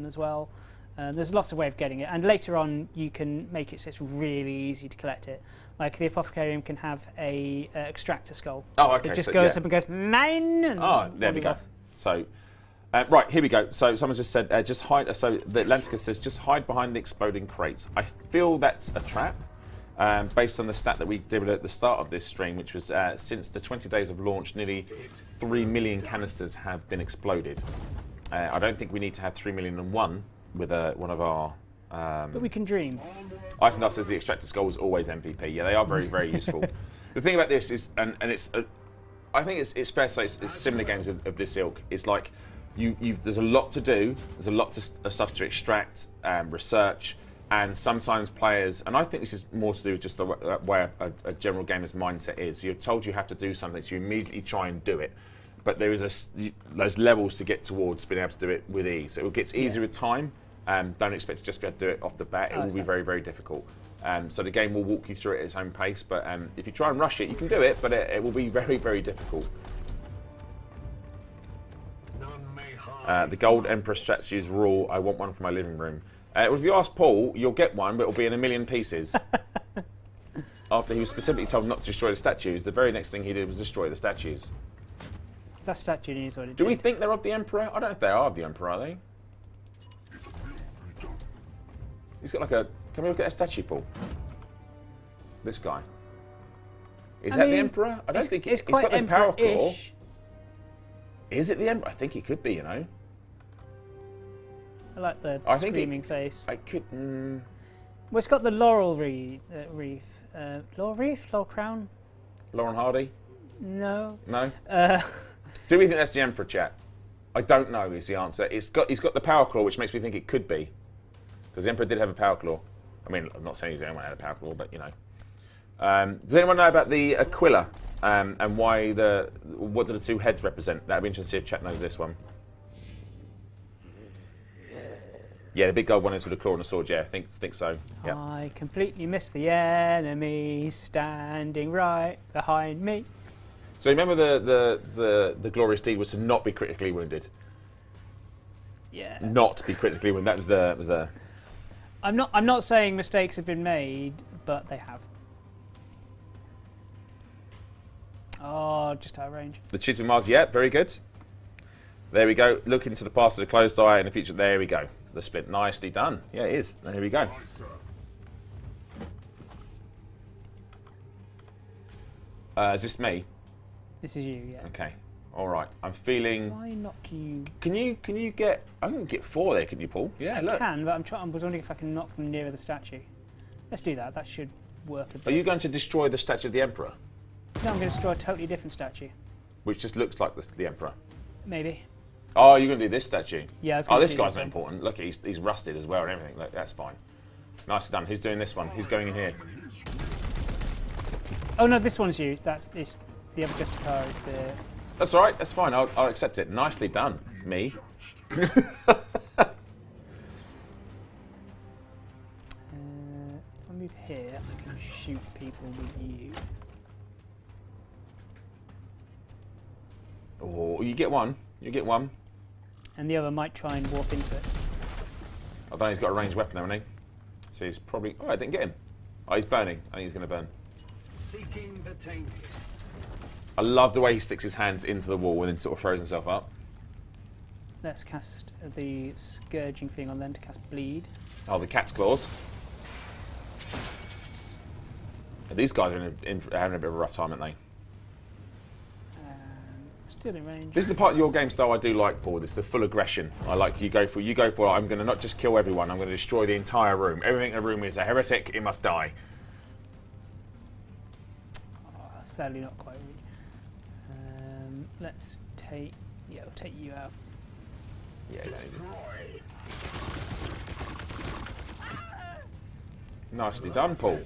as well. There's lots of ways of getting it, and later on you can make it so it's really easy to collect it. Like the Apothecarium can have a extractor skull. Oh, okay. It just goes up and goes, mine! And there we go. So, right, here we go. So someone just said, just hide. So the Atlanticus says, just hide behind the exploding crates. I feel that's a trap, based on the stat that we did at the start of this stream, which was since the 20 days of launch, nearly 3 million canisters have been exploded. I don't think we need to have 3,000,001 with one of our... but we can dream. Item Dust says the extractor skull was always MVP. Yeah, they are very, very useful. The thing about this is, and it's, I think it's fair to say it's similar games of this ilk. It's like there's a lot to do. There's a lot of stuff to extract, research, and sometimes players. And I think this is more to do with just the way a general gamer's mindset is. You're told you have to do something, so you immediately try and do it. But there is there's levels to get towards being able to do it with ease. It gets easier with time. Don't expect to just be able to do it off the bat. It will be very, very difficult. So the game will walk you through it at its own pace. But if you try and rush it, you can do it, but it will be very, very difficult. The Gold Emperor statues rule. I want one for my living room. Well, if you ask Paul, you'll get one, but it'll be in 1,000,000 pieces. After he was specifically told not to destroy the statues, the very next thing he did was destroy the statues. That statue needs what it Do we think they're of the Emperor? I don't know if they are of the Emperor, are they? He's got like a... Can we look at a statue, Paul? This guy. Is that the Emperor? I don't think he's got the power claw. Is it the Emperor? I think he could be, you know. I like the screaming face. I could... Well, it's got the laurel wreath. Laurel wreath? Laurel crown? Lauren Hardy? No. No? Do we think that's the Emperor, chat? I don't know is the answer. He's got the power claw, which makes me think it could be. Because the Emperor did have a power claw. I mean, I'm not saying he's the only one that had a power claw, but you know. Does anyone know about the Aquila and why what do the two heads represent? That'd be interesting to see if chat knows this one. Yeah, the big gold one is with a claw and a sword. Yeah, I think so. Yep. I completely missed the enemy standing right behind me. So remember the glorious deed was to not be critically wounded. Yeah. Not be critically wounded. That was the. I'm not saying mistakes have been made, but they have. Oh, just out of range. The cheating Mars, yeah, very good. There we go. Look into the past of the closed eye in the future. There we go. The split, nicely done. Yeah, it is. And here we go. Is this me? This is you, yeah. Okay. All right. I'm feeling. Why knock you? Can you get? I can get 4 there. Can you, Paul? Yeah, look. I can, but I was wondering if I can knock them nearer the statue. Let's do that. That should work a bit. Are you going to destroy the statue of the Emperor? No, I'm going to destroy a totally different statue. Which just looks like the Emperor. Maybe. Oh, you're going to do this statue? Yeah. Oh, this guy's not important. Look, he's rusted as well and everything. Look, that's fine. Nicely done. Who's doing this one? Who's going in here? Oh no, this one's you. That's this. The other Justicar is the. That's all right. That's fine. I'll accept it. Nicely done, me. If I move here, I can shoot people with you. Oh, you get one. You get one. And the other might try and warp into it. I don't know. He's got a ranged weapon, haven't he? So he's probably. Oh, I didn't get him. Oh, he's burning. I think he's going to burn. Seeking the tainted. I love the way he sticks his hands into the wall and then sort of throws himself up. Let's cast the scourging thing on them to cast bleed. Oh, the cat's claws. These guys are having a bit of a rough time, aren't they? Still in range. This is the part of your game style I do like, Paul. It's the full aggression. I like you go for. I'm going to not just kill everyone. I'm going to destroy the entire room. Everything in the room is a heretic. It must die. Oh, sadly, not quite. Let's take. Yeah, we'll take you out. Yeah. Nicely done, Paul.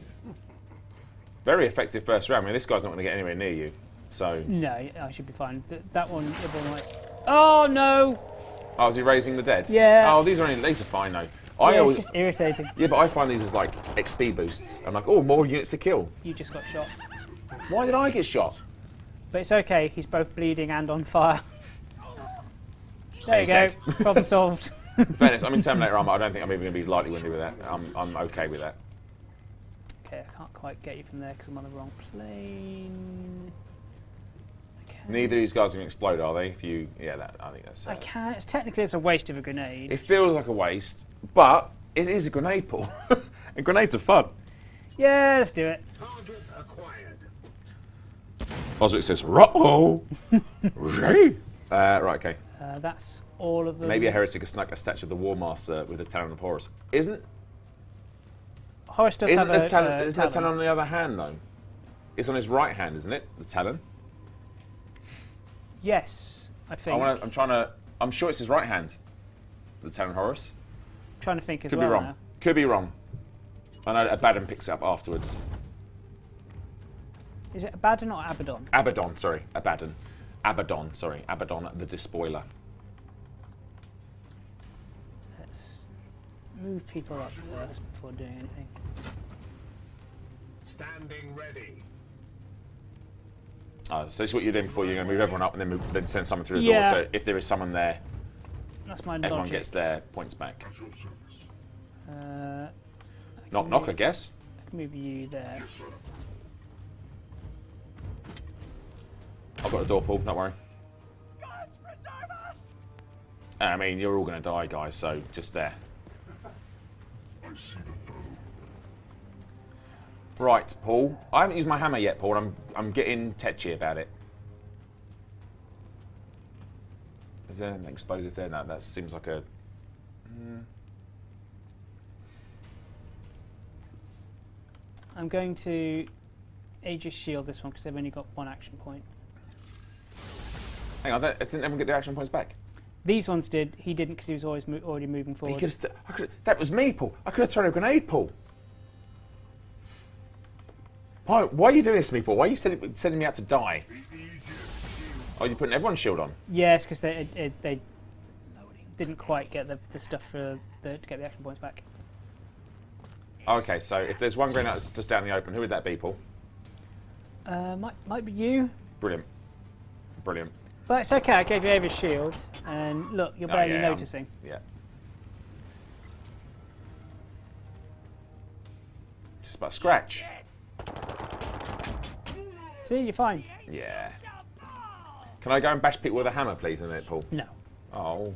Very effective first round. I mean, this guy's not going to get anywhere near you. So no, I should be fine. That one, might Oh no! Oh, is he raising the dead? Yeah. Oh, these are fine though. It's just irritating. Yeah, but I find these as like XP boosts. I'm like, oh, more units to kill. You just got shot. Why did I get shot? But it's okay, he's both bleeding and on fire. There you He's go, dead. problem solved. Fairness, I'm in Terminator armor. I don't think I'm even going to be lightly windy with that. I'm okay with that. Okay, I can't quite get you from there because I'm on the wrong plane. Okay. Neither of these guys are going to explode, are they? If you, I think that's. I can. Technically, it's a waste of a grenade. It feels like a waste, but it is a grenade pool, and grenades are fun. Yeah, let's do it. Target acquired. Osric says, "Ruh-oh." Right, okay. That's all of them. Maybe a heretic has snuck a statue of the War Master with the Talon of Horus. Isn't Horus does isn't have the Talon? Isn't the Talon on the other hand though? It's on his right hand, isn't it? The Talon. Yes, I think. I'm sure it's his right hand. The Talon Horus. I'm trying to think as Could well be wrong. now. Could be wrong. I know Abaddon picks it up afterwards. Is it Abaddon or Abaddon? Abaddon, sorry. Abaddon. Abaddon, sorry. Abaddon the Despoiler. Let's move people up first before doing anything. Standing ready. So this is what you're doing before you're going to move everyone up and then send someone through the Yeah. door. So if there is someone there, That's my everyone logic. gets their points back. I Knock, can knock, move- I guess. I can move you there. I've got a door pull, don't worry. Gods preserve us! I mean, you're all going to die, guys, so just there. Right, Paul. I haven't used my hammer yet, Paul. I'm getting tetchy about it. Is there anything explosive there? No, that seems like a... I'm going to Aegis Shield this one because they've only got one action point. Hang on, didn't everyone get their action points back? These ones did. He didn't because he was always already moving He forward. that was me, Paul. I could have thrown a grenade, Paul. Why are you doing this to me, Paul? Why are you sending me out to die? Oh, you're putting everyone's shield on? Yes, because they didn't quite get the stuff to get the action points back. Okay, so if there's one grenade that's just down in the open, who would that be, Paul? Might be you. Brilliant. Brilliant. But it's okay, I gave you Aegis Shield, and look, you're barely noticing. Yeah. Just about scratch. See, you're fine. Yeah. Can I go and bash people with a hammer, please, in it, Paul? No. Oh.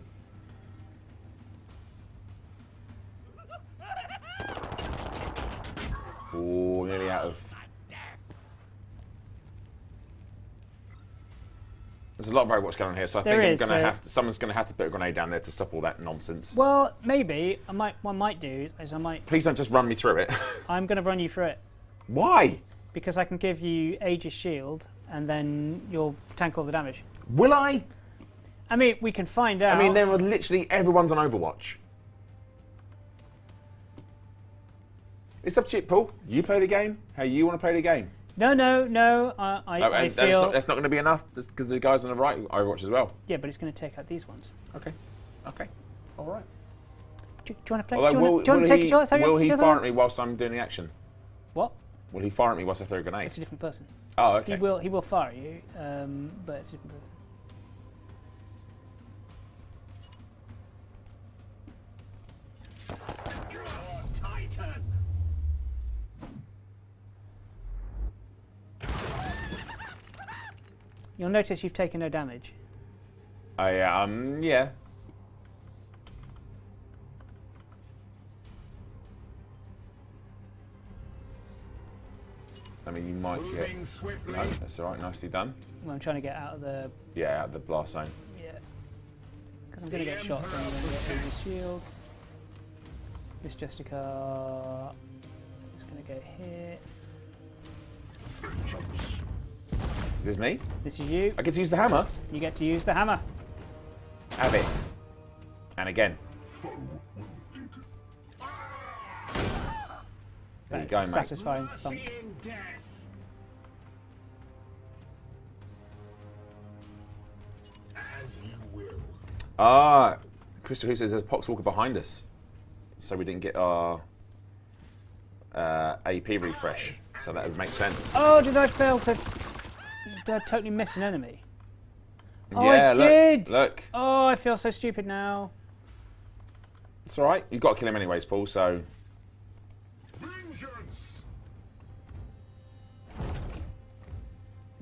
Oh, nearly out of... There's a lot of Overwatch going on here, so I think someone's going to have to put a grenade down there to stop all that nonsense. Well, maybe what I might do is Please don't just run me through it. I'm going to run you through it Why? because I can give you Aegis Shield, and then you'll tank all the damage. Will I? I mean, we can find out. I mean, there are literally everyone's on Overwatch. It's up to you, Paul. You play the game how you want to play the game. No. I feel That's not going to be enough because the guys on the right Overwatch as well. yeah, but it's going to take out these ones. Okay. All right. Do you want to play? Although, do you want to take a shot? will he fire at me whilst I'm doing the action? What? Will he fire at me whilst I throw a grenade? It's a different person. Oh, okay. He will fire at you, but it's a different person. Titan! You'll notice you've taken no damage. Yeah. I mean, you might get... Moving swiftly. No, that's all right. Nicely done. Well, I'm trying to get out of the Yeah, out of the blast zone. because I'm going to get shot. So I'm going to get Aegis Shield. This Justicar is going to go here. This is me. This is you. I get to use the hammer. You get to use the hammer. Have it. And again. There you go, mate. Satisfying thump. Seeing death. As you will. Ah, Crystal Who says there's a Poxwalker behind us, so we didn't get our AP refresh. So that would make sense. Oh, did I fail to? Did I totally miss an enemy? Oh, Yeah, I did. Look. Oh, I feel so stupid now. It's all right. You've got to kill him anyways, Paul. So. Vengeance!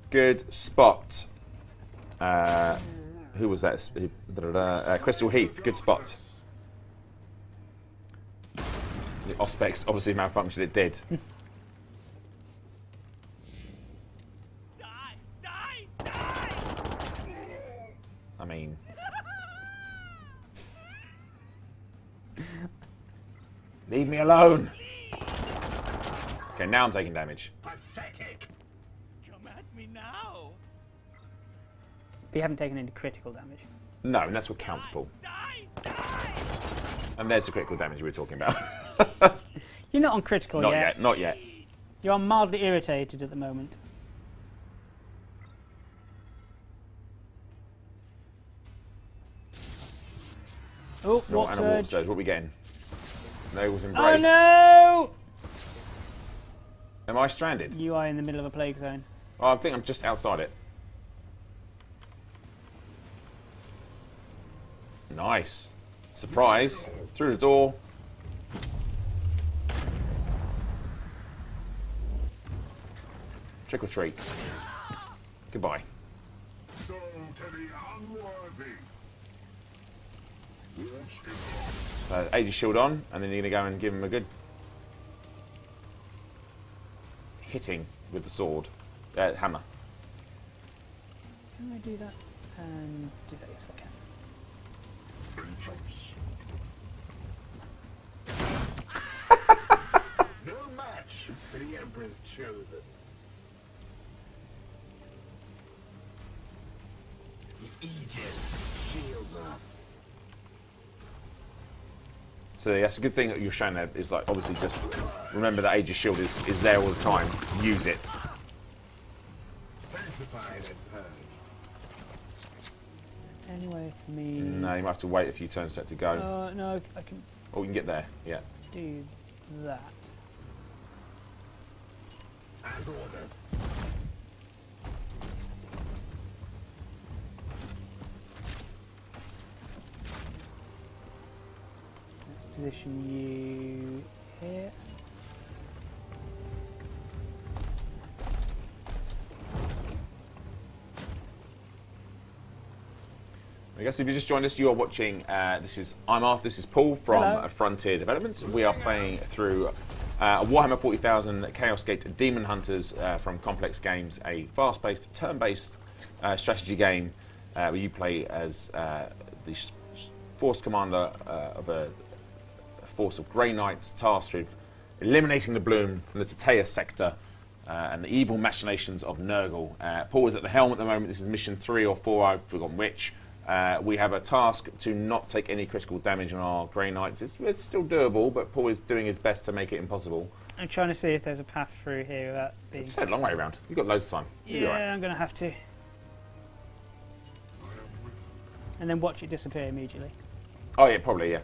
Good spot. Who was that? Crystal Heath. Good spot. The Auspex obviously malfunctioned. It did. Die! Die! Die! I mean. Leave me alone. Okay, now I'm taking damage. Pathetic! Come at me now! But you haven't taken any critical damage. No, and that's what counts, Paul. Die! Die! And there's the critical damage we were talking about. You're not on critical Not yet. yet. Not yet. You're mildly irritated at the moment. Oh, No, what and a warp surge? surge. What are we getting? Nogle's Oh embrace. no! Am I stranded? You are in the middle of a plague zone. Oh, I think I'm just outside it. Nice. Surprise. Through the door. Trick or treat. Goodbye. So to the unworthy. So, Aegis Shield on, and then you're going to go and give him a good hitting with the sword. Hammer. Can I do that? And do that, yes I can. No match for the Emperor's chosen. The Aegis shields us. So that's a good thing that you're showing there, is like, obviously just remember that Aegis Shield is there all the time. Use it. Sanctified and purged. Anyway, for me. No, you might have to wait a few turns for it to go. No, I can Oh, we can get there, yeah. do that. As ordered. Let's position you here. I guess if you just joined us, you are watching. I'm Arthur. This is Paul from Hello. Frontier Developments. We are playing through Warhammer 40,000 Chaos Gate Daemonhunters from Complex Games, a fast-paced, turn-based strategy game where you play as the force commander of a force of Grey Knights tasked with eliminating the Bloom from the Tatea sector and the evil machinations of Nurgle. Paul is at the helm at the moment. This is mission 3 or 4, I've forgotten which. We have a task to not take any critical damage on our Grey Knights. It's still doable, but Paul is doing his best to make it impossible. I'm trying to see if there's a path through here without being. It's a long way around. You've got loads of time. You'll be Yeah, all right. I'm going to have to. And then watch it disappear immediately. Oh yeah, probably yeah.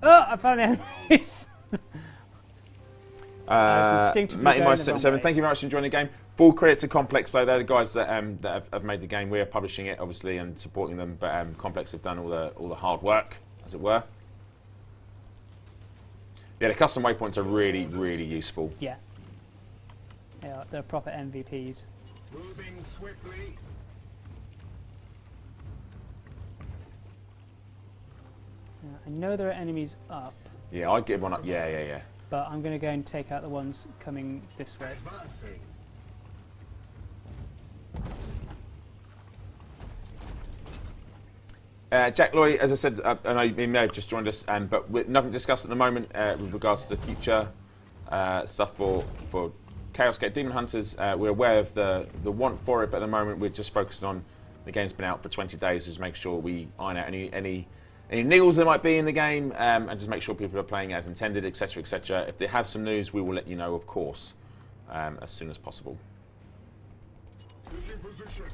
Oh, I found the enemies! instinctively Matty going Mice the wrong 77, way. thank you very much for joining the game. Full credit to Complex, so they're the guys that have made the game. We are publishing it, obviously, and supporting them, but Complex have done all the hard work, as it were. Yeah, the custom waypoints are really, really useful. Yeah. Yeah, they're proper MVPs. Moving swiftly. I know there are enemies up, Yeah, I'd give one up. Yeah. but I'm going to go and take out the ones coming this way. Advancing. Jack Loy, as I said, I know you may have just joined us, but with nothing discussed at the moment with regards to the future stuff for Chaos Gate Daemonhunters. We're aware of the want for it, but at the moment we're just focusing on the game's been out for 20 days, just make sure we iron out any niggles there might be in the game, and just make sure people are playing as intended, etc., etc. If they have some news, we will let you know, of course, as soon as possible. Taking position.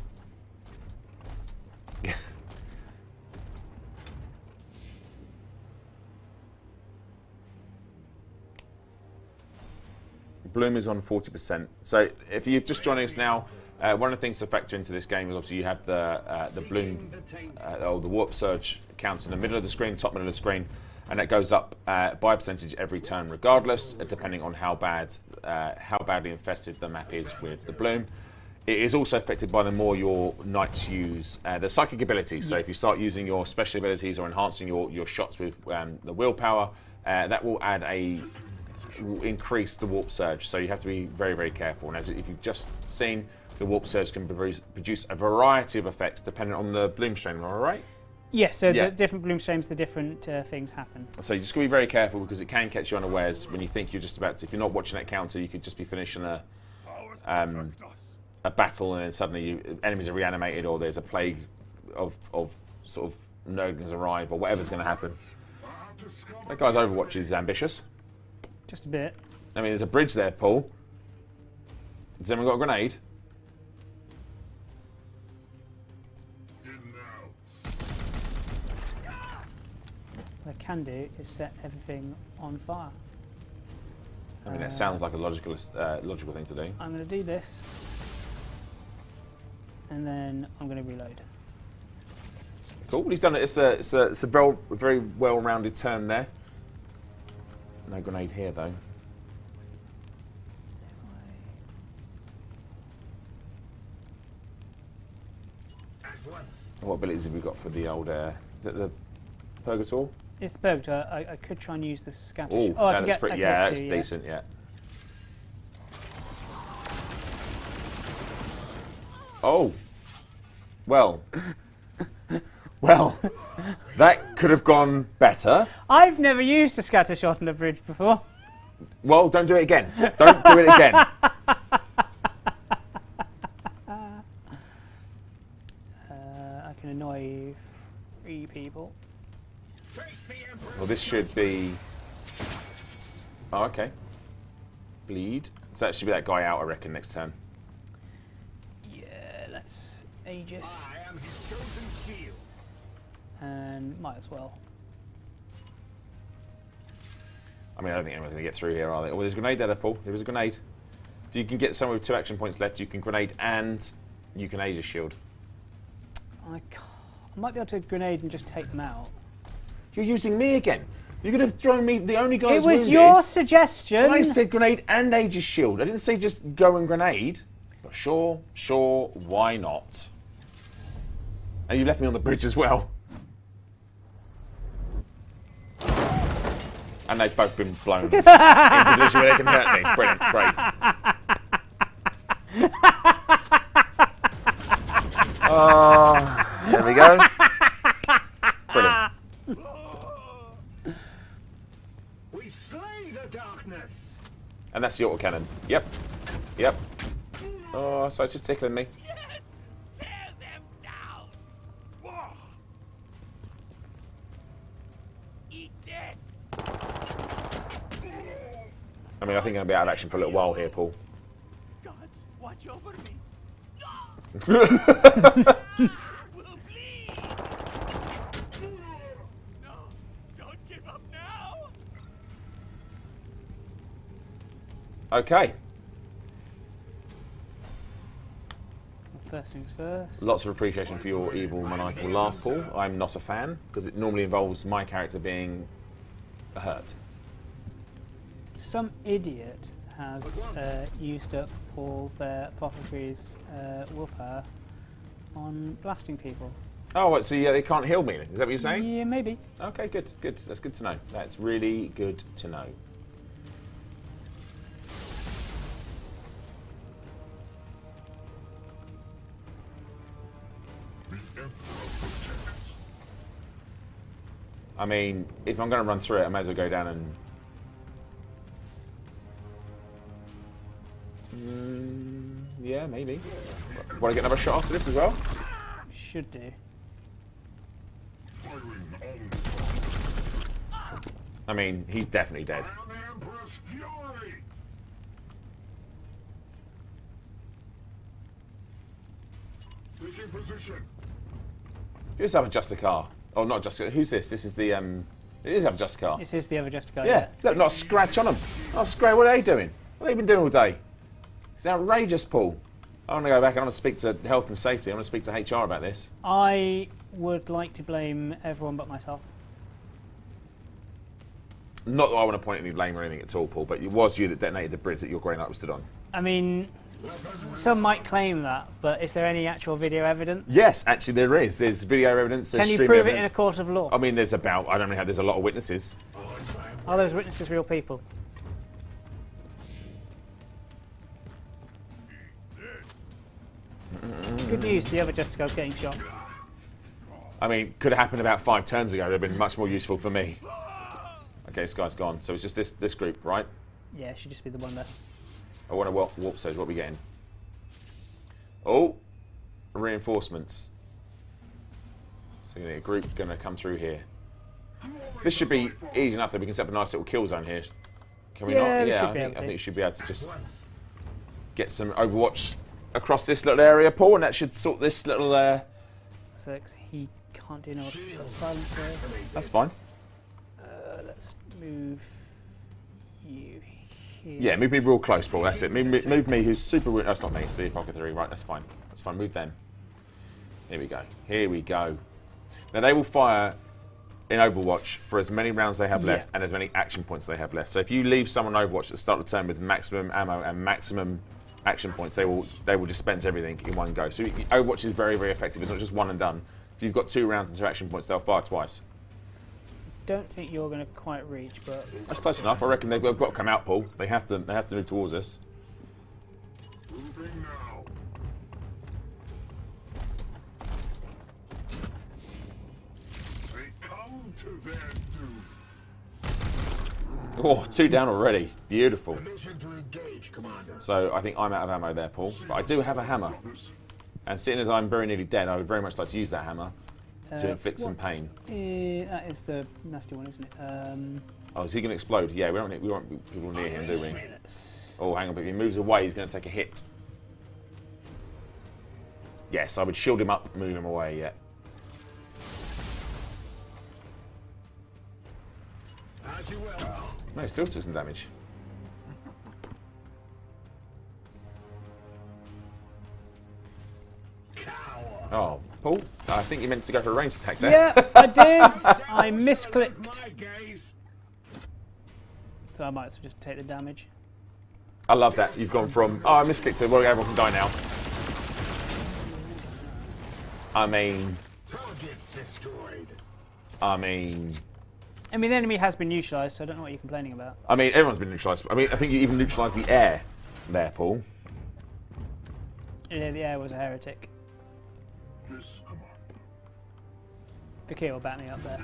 bloom is on 40%. So if you're just joining us now, one of the things to factor into this game is obviously you have the bloom, or the warp surge counts in the middle of the screen, top middle of the screen, and that goes up by a percentage every turn, regardless, depending on how badly infested the map is with the bloom. It is also affected by the more your knights use the psychic abilities. So if you start using your special abilities or enhancing your shots with the willpower, that will increase the warp surge. So you have to be very, very careful. And as if you've just seen, the warp surge can produce a variety of effects depending on the bloom strain. All right? Yes. So the different bloom strains, the different things happen. So you just got to be very careful because it can catch you unawares when you think you're just about to. If you're not watching that counter, you could just be finishing a battle and then suddenly enemies are reanimated, or there's a plague of sort of Nurgles arrive, or whatever's going to happen. That guy's Overwatch is ambitious. Just a bit. I mean, there's a bridge there, Paul. Has anyone got a grenade? What I can do is set everything on fire. I mean, that sounds like a logical thing to do. I'm going to do this, and then I'm going to reload. Cool. He's done it. It's a very well-rounded turn there. No grenade here, though. What abilities have we got for the old? Is it the Purgator? It's the Purgator. I could try and use the scatter. Ooh, I that can looks pretty. Yeah, that's two, decent. Yeah. Oh. Well. Well. That could have gone better. I've never used a scatter shot on a bridge before. Well, don't do it again. Don't do it again. I can annoy 3 people. Well, this should be. Oh, okay. Bleed. So that should be that guy out, I reckon, next turn. Yeah, that's Aegis. And might as well. I mean, I don't think anyone's going to get through here, are they? Oh, there's a grenade there, Paul. There is a grenade. If you can get someone with 2 action points left, you can grenade and you can Aegis shield. I might be able to grenade and just take them out. You're using me again. You could have thrown me, the only guy who's It was wounded. your suggestion. I said grenade and Aegis shield. I didn't say just go and grenade. But sure, why not? And you left me on the bridge as well. And they've both been blown into a position where they can hurt me. Brilliant, great. There we go. Brilliant. We slay the darkness. And that's the autocannon. Yep. Yep. Oh, so it's just tickling me. Yes! Tear them down! Whoa. Eat this! I mean, I think I'm going to be out of action for a little while here, Paul. Gods, watch over me! Will bleed! No, don't give up now! Okay. First things first. Lots of appreciation for your evil maniacal laugh, Paul. I'm not a fan, because it normally involves my character being hurt. Some idiot has used up all their apothecary's willpower on blasting people. Oh, what, so yeah, they can't heal me? Is that what you're saying? Yeah, maybe. Okay, good, good. That's good to know. That's really good to know. I mean, if I'm going to run through it, I may as well go down and... yeah, maybe. Want to get another shot after this as well? Should do. I mean, he's definitely dead. Just have a Justicar. Oh, not Justicar. Who's this? This is the It is have a Justicar. This is the other Justicar. Yeah. Look, not a scratch on them. Not a scratch. What are they doing? What have you been doing all day? It's outrageous, Paul. I want to go back. I want to speak to health and safety. I want to speak to HR about this. I would like to blame everyone but myself. Not that I want to point any blame or anything at all, Paul, but it was you that detonated the bridge that your grey knight was stood on. I mean, some might claim that, but is there any actual video evidence? Yes, actually there is. There's video evidence. There's Can you stream prove evidence. it in a court of law? I mean, there's about, I don't know how, there's a lot of witnesses. Are those witnesses real people? Good news, the other Justicar's getting shot. I mean, could have happened about 5 turns ago. It would have been much more useful for me. Okay, this guy's gone. So it's just this group, right? Yeah, it should just be the one there. I want to warp says, what are we getting? Oh, reinforcements. So a group going to come through here. This should be easy enough that we can set up a nice little kill zone here. Can we not? Yeah, I think you should be able to just get some Overwatch across this little area, Paul, and that should sort this little... So he can't do no silence there. That's fine. Let's move you here. Yeah, move me real close, Paul, that's it. Move me, who's super... That's not me, it's the apothecary. Right, that's fine. That's fine, move them. Here we go. Here we go. Now, they will fire in Overwatch for as many rounds they have left and as many action points they have left. So if you leave someone Overwatch at the start of the turn with maximum ammo and maximum action points, they will dispense everything in one go. So Overwatch is very, very effective. It's not just one and done. If you've got 2 rounds and 2 action points, they'll fire twice. Don't think you're going to quite reach, but That's close enough. I reckon they've got to come out, Paul. They have to move towards us. Moving now. They come to their doom. Oh, 2 down already. Beautiful. Permission to engage, Commander. So I think I'm out of ammo there, Paul. But I do have a hammer. And seeing as I'm very nearly dead, I would very much like to use that hammer to inflict some pain. That is the nasty one, isn't it? Oh, is he going to explode? Yeah, we don't want people near him, do we? Oh, hang on, but if he moves away, he's going to take a hit. Yes, I would shield him up, move him away, yeah. As you will. No, he still took some damage. Oh, Paul, I think you meant to go for a ranged attack there. Yeah, I did. I misclicked. My gaze. So I might as well just take the damage. I love that. You've gone from, oh, I misclicked to, well, everyone can die now. I mean... Target destroyed. I mean, the enemy has been neutralised, so I don't know what you're complaining about. everyone's been neutralised. I think you even neutralised the air there, Paul. Yeah, the air was a heretic. Yes, Commander. Okay, will back me up there.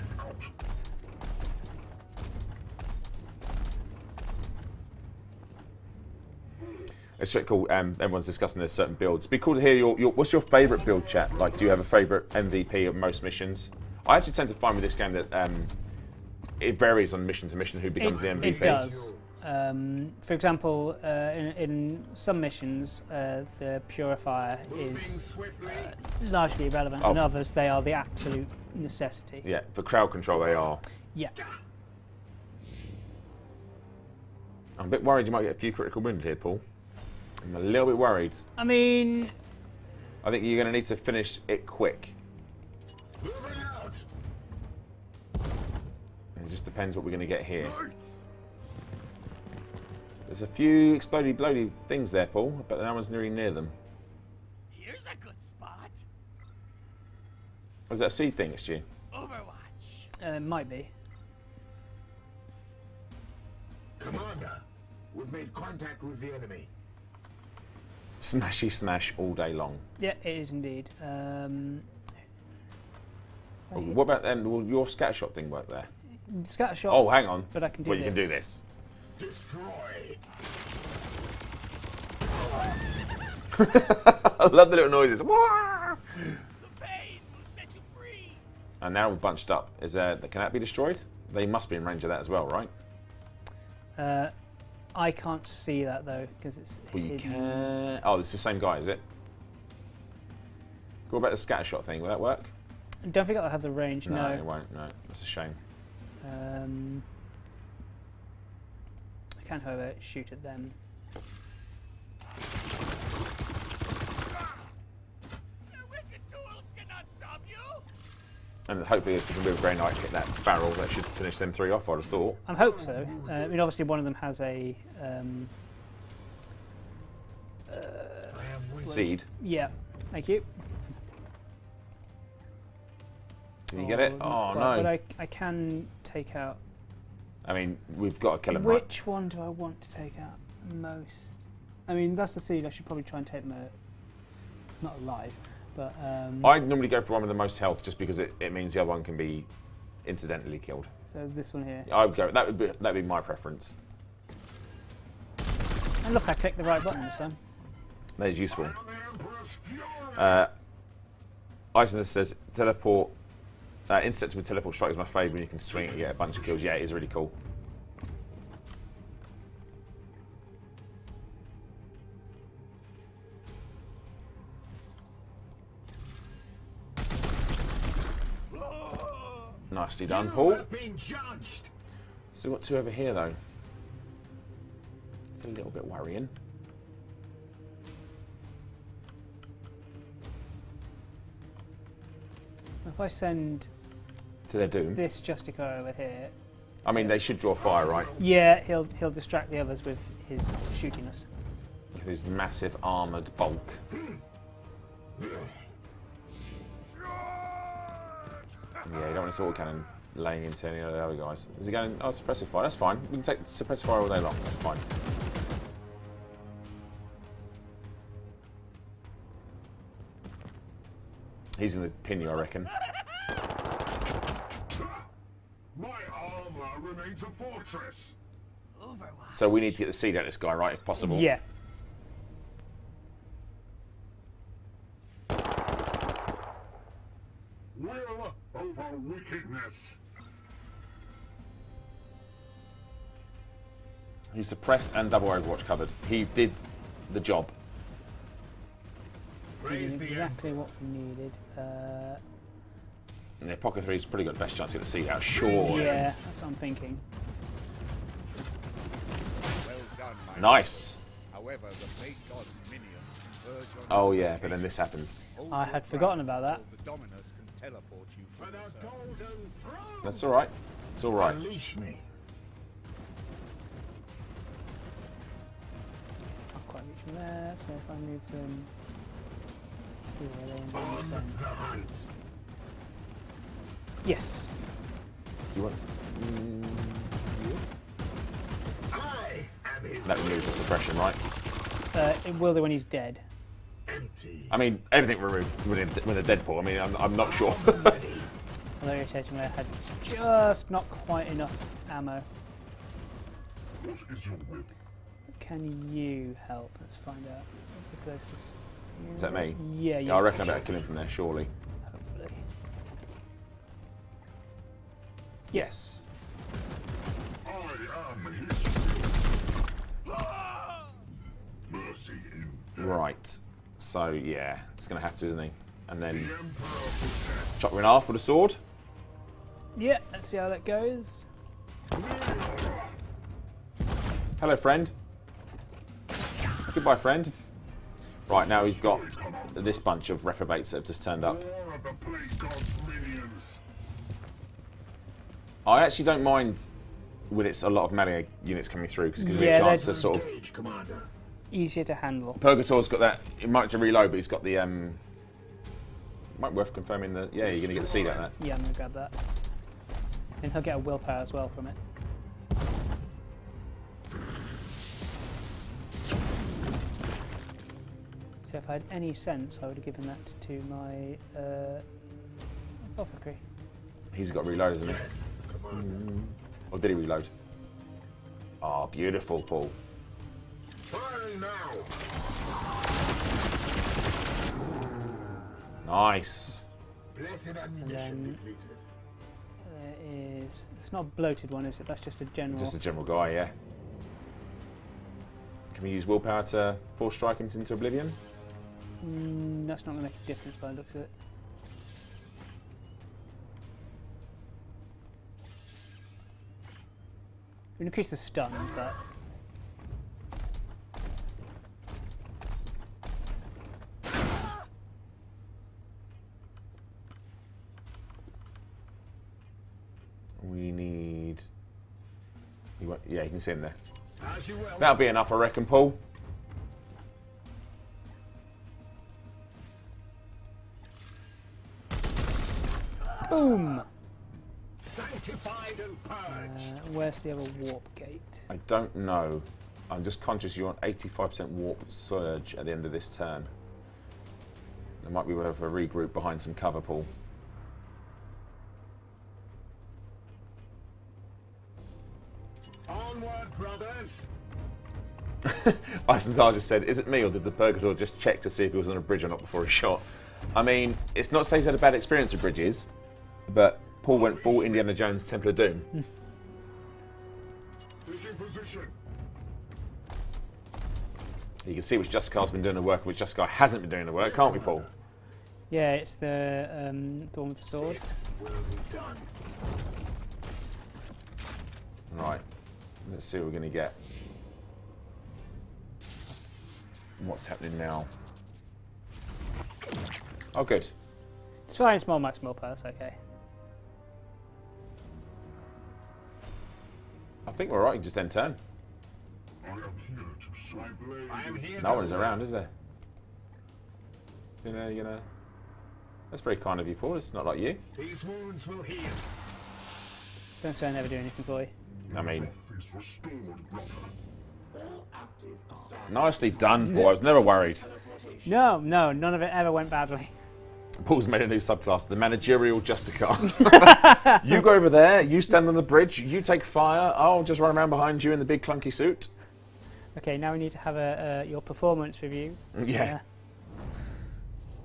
It's pretty cool. Everyone's discussing their certain builds. It'd be cool to hear your what's your favourite build, chat? Like, do you have a favourite MVP of most missions? I actually tend to find with this game that it varies on mission to mission who becomes the MVP. It does. For example, in some missions, the Purifier is largely irrelevant. In others, they are the absolute necessity. Yeah, for crowd control they are. Yeah. I'm a bit worried you might get a few critical wounded here, Paul. I'm a little bit worried. I mean... I think you're going to need to finish it quick. Moving out. It just depends what we're going to get here. There's a few explodey bloody things there, Paul, but no one's nearly near them. Here's a good spot. Was that a seed thing, it's you? Overwatch. might be. Commander, we've made contact with the enemy. Smashy smash all day long. Yeah, it is indeed. What about then? Will your scatter shot thing work there? Scatter shot. Oh, hang on. But I can do well, this. you can do this. Destroy. I love the little noises. Wah! The pain will set you free. And now we're bunched up. Can that be destroyed? They must be in range of that as well, right? I can't see that though because it's. Well, you hidden. can. Oh, it's the same guy, is it? What about the scatter shot thing? Will that work? Don't think I'll have the range. No, No. it won't. No, that's a shame. I can, however, shoot at them. And hopefully if we can move a Grey Knight and hit that barrel, that should finish them 3 off, I'd have thought. I hope so. I mean, obviously one of them has a... Seed. yeah, thank you. Can you get it? not Oh, quite, no. But I can take out... I mean, we've got to kill him, right? Which one do I want to take out most? I mean, that's the seed. I should probably try and take them out. Not alive, but... I normally go for one with the most health just because it means the other one can be incidentally killed. So this one here. I would go. That'd be my preference. And look, I clicked the right button this time. That is useful. Iceland says teleport. Insect with teleport strike is my favourite. When you can swing it and get a bunch of kills. Yeah, it is really cool. Nicely done, Paul. Still got 2 over here though. It's a little bit worrying. If I send To their doom. this Justicar over here, I mean, they should draw fire, right? yeah, he'll distract the others with his shooting us. With his massive armoured bulk. Yeah, you don't want his autocannon laying into any of the other guys. Is he going? Oh, suppressive fire. That's fine. We can take suppressive fire all day long. That's fine. He's in the pin you, I reckon. My armor remains a fortress. Overwatch. So we need to get the seed out of this guy, right, if possible. Yeah. Will over wickedness. He's suppressed and double Overwatch covered. He did the job. Praise the Exactly what we needed. Yeah, Pocket 3's pretty got the best chance to get the seed out, sure. Yeah, that's what I'm thinking. Well done, my Nice. However, the Plague God's minions converge on Oh your yeah, but then this happens. Hold I your had forgotten ground about that. until The Dominus can teleport you from For the the surface. golden throne. That's alright. It's alright. Unleash me. Can't quite reach from there, so if I move them here, then move them. The hunt. Yes. You want I am his that removes the suppression, right? It will do when he's dead. empty. I mean, everything removed with a Deadpool. I mean, I'm not sure. Although irritating, I had just not quite enough ammo. What is your will? Can you help? Let's find out. What's the closest? Is that me? Yeah, Yeah, I reckon I better kill him from there, surely. Hopefully. Yes. I am his will. Mercy in Right. So yeah, it's gonna have to, isn't he? And then the Emperor possessed. chop him in half with a sword. Yeah, let's see how that goes. Hello, friend. Goodbye, friend. Right, now we've got this bunch of reprobates that have just turned up. More of the Plague God's minions. I actually don't mind when it's a lot of melee units coming through because it gives me Yeah, a chance they're- to sort of. Engage, Commander. Easier to handle. Purgator's got that. It might to reload, but he's got the. Might be worth confirming that. Yeah, you're gonna get the seed out of that. Yeah, I'm gonna grab that. And he'll get a willpower as well from it. So if I had any sense, I would have given that to my apothecary. He's got reload, hasn't he? Or did he reload? Oh, beautiful, Paul. Firing now. Nice. Blessed And ammunition then depleted. there is. It's not a bloated one, is it? That's just a general. Just a general guy, yeah. Can we use willpower to force strike him into oblivion? That's not going to make a difference by the looks of it. We increase the stun, but Yeah, you can see him there. As you will. That'll be enough, I reckon, Paul. Boom! Sanctified and purged. Where's the other warp gate? I don't know. I'm just conscious you're on 85% warp surge at the end of this turn. There might be worth a regroup behind some cover, Paul. Onward, brothers. Isengard just said, is it me or did the Purgator just check to see if he was on a bridge or not before he shot? I mean, it's not to say he's had a bad experience with bridges, but Paul went full Indiana Jones Temple of Doom. Taking position. You can see which Justicar's been doing the work and which Justicar hasn't been doing the work, can't we, Paul? Yeah, it's the one with the sword. Right, let's see what we're going to get. What's happening now? Oh, good. It's fine, small maximal pass, okay. I think we're right, you can just end turn. I am here No to one's around, is there? You know. That's very kind of you, Paul. It's not like you. These wounds will heal. Don't say I never do anything for you. I mean, nicely done, Paul. I was never worried. No, none of it ever went badly. Paul's made a new subclass, the managerial Justicar. You go over there, you stand on the bridge, you take fire, I'll just run around behind you in the big clunky suit. Okay, now we need to have your performance review. Yeah.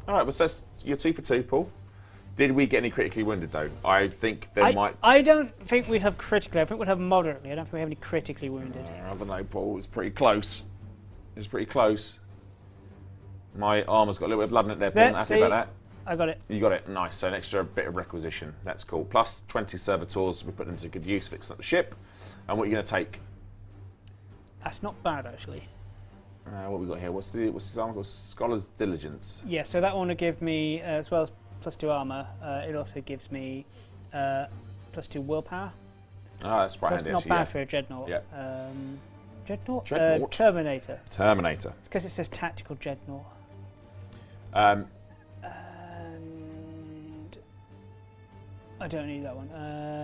Alright, well, so that's your 2 for 2, Paul. Did we get any critically wounded, though? I think there might... I don't think we'd have critically. I think we'd have moderately. I don't think we have any critically wounded. I don't know, Paul. It's pretty close. It's pretty close. My armour's got a little bit of blood in it there, Paul. There, Not happy see? about that. I got it. You got it. Nice. So an extra bit of requisition. That's cool. Plus 20 servitors. We put them to good use, fixing up the ship. And what are you going to take? That's not bad, actually. What have we got here? What's this armour called? Scholar's Diligence. Yeah, so that one will give me, as well as +2 armour, it also gives me +2 willpower. Ah, that's So quite that's handy, not actually. bad yeah. for a Dreadnought. Yeah. Dreadnought? Dreadnought? Terminator. Terminator. Because it says Tactical Dreadnought. Um, And I don't need that one.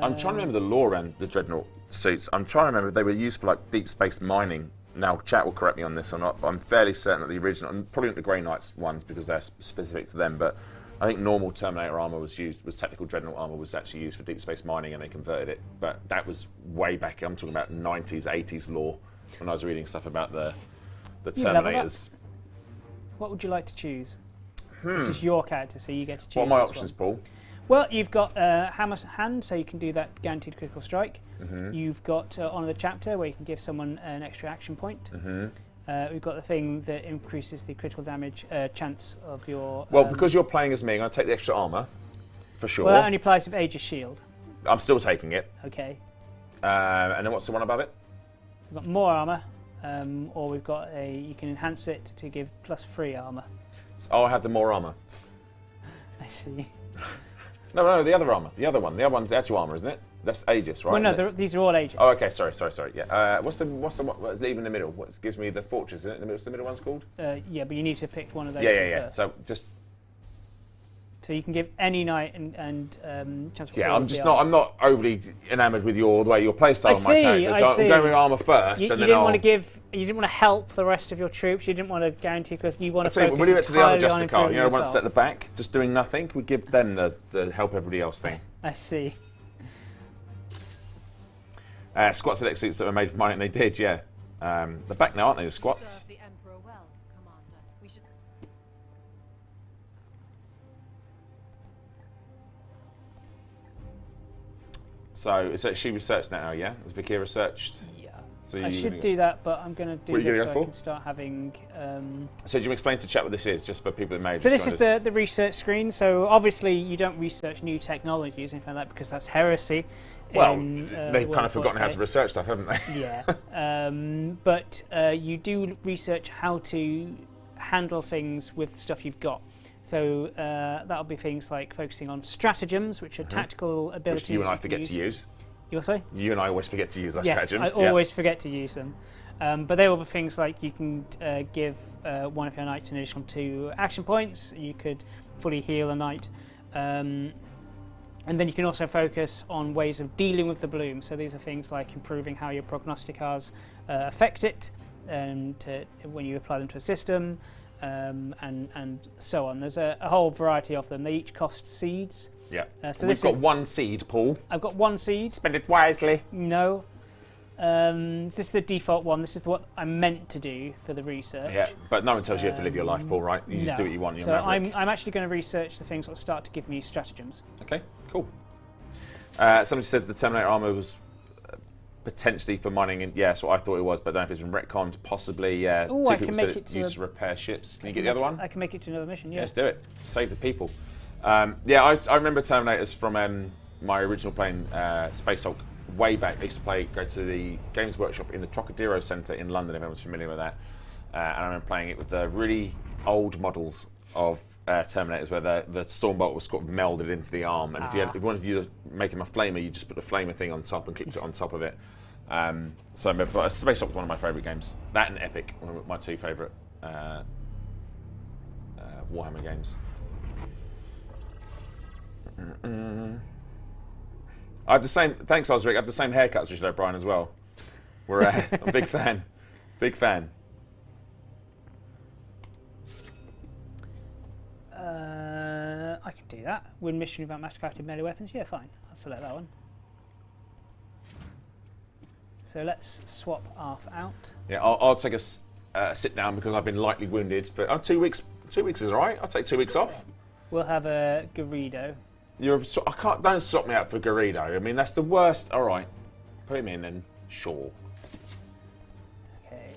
I'm trying to remember the lore around the Dreadnought suits. I'm trying to remember if they were used for like deep space mining. Now, chat will correct me on this or not, but I'm fairly certain that the original, and probably not the Grey Knights ones because they're specific to them, but I think normal Terminator armour was technical Dreadnought armour was actually used for deep space mining and they converted it. But that was way back, I'm talking about 90s, 80s lore when I was reading stuff about the You level up. Terminators. What would you like to choose? This is your character, so you get to choose. What are my this options, one. Paul? Well, you've got Hammer's Hand, so you can do that guaranteed critical strike. You've got Honour the Chapter, where you can give someone an extra action point. We've got the thing that increases the critical damage chance of your... Well, because you're playing as me, I'm going to take the extra armour, for sure. Well, that only applies with Aegis Shield. I'm still taking it. Okay. And then what's the one above it? We've got more armour, or we've got you can enhance it to give +3 armour. Oh, I have the more armour. I see. No, the other armour. The other one's the actual armour, isn't it? That's Aegis, right? Well, no, these are all Aegis. Oh, okay. Sorry. Yeah. What's leave in the middle? What gives me the fortress? Isn't it? What's the middle one's called? Yeah, but you need to pick one of those. Yeah. First. So just. So you can give any knight and chance for. Yeah, all I'm of just the not. armour. I'm not overly enamoured with the way your playstyle on my character. So I'm going with armour first, You and then didn't want to give. You didn't want to help the rest of your troops. You didn't want to guarantee because you want to focus we'll leave it to the other entirely on Justicar. You know, improving once yourself. at the back, just doing nothing. We give them the help everybody else thing. I see. Squat select suits that were made for mining, they did, yeah. They're back now, aren't they, the squats? Serve the Emperor well, Commander. We should... So, is that she researched that now, yeah? Has Vicky researched? Yeah. So I you're should gonna do that, but I'm going to do What are you this gonna so go I for? can start having. So, do you explain to chat what this is, just for people that may So just this is joined the research screen. So obviously you don't research new technologies, anything like that, because that's heresy. Well, in, they've World kind of of forgotten how to Warcraft. research stuff, haven't they? Yeah. But you do research how to handle things with stuff you've got. So that'll be things like focusing on stratagems, which are tactical abilities. Which you and I can forget to use. You also? You and I always forget to use our Yes, stratagems. I always forget to use them. But there will be things like you can give one of your knights an additional 2 action points. You could fully heal a knight. And then you can also focus on ways of dealing with the bloom. So these are things like improving how your prognosticars affect it when you apply them to a system, and so on. There's a whole variety of them. They each cost seeds. Yeah. So we've got 1 seed, Paul. I've got 1 seed. Spend it wisely. No. This is the default one. This is what I'm meant to do for the research. Yeah, but no one tells you how to live your life, Paul, right? You just do what you want. You're so maverick. I'm actually going to research the things that start to give me stratagems. Okay, cool. Somebody said the Terminator armor was potentially for mining, and yeah, that's what I thought it was, but I don't know if it's been retconned. Possibly, yeah. Ooh, 2 I people can said make it it to used to repair ships. Can you get the other one? I can make it to another mission. Yeah. Let's do it. Save the people. Yeah, I remember Terminators from my original playing Space Hulk way back. I used to go to the Games Workshop in the Trocadero Centre in London, if anyone's familiar with that. And I remember playing it with the really old models of Terminators where the Stormbolt was sort of melded into the arm. And if you wanted to make him a flamer, you just put the flamer thing on top and clipped it on top of it. So I remember, Space Hulk was one of my favourite games. That and Epic were my 2 favourite Warhammer games. I have the same. Thanks, Osric. I have the same haircut as Richard O'Brien as well. We're a big fan. Big fan. I can do that. Win mission without mastercrafted melee weapons. Yeah, fine. I'll select that one. So let's swap Arth out. Yeah, I'll take a sit down because I've been lightly wounded. But 2 weeks. 2 weeks is all right. I'll take 2 weeks off. We'll have a Garrido. Don't swap me out for Garrido. I mean, that's the worst. All right, put him in then. Sure. Okay.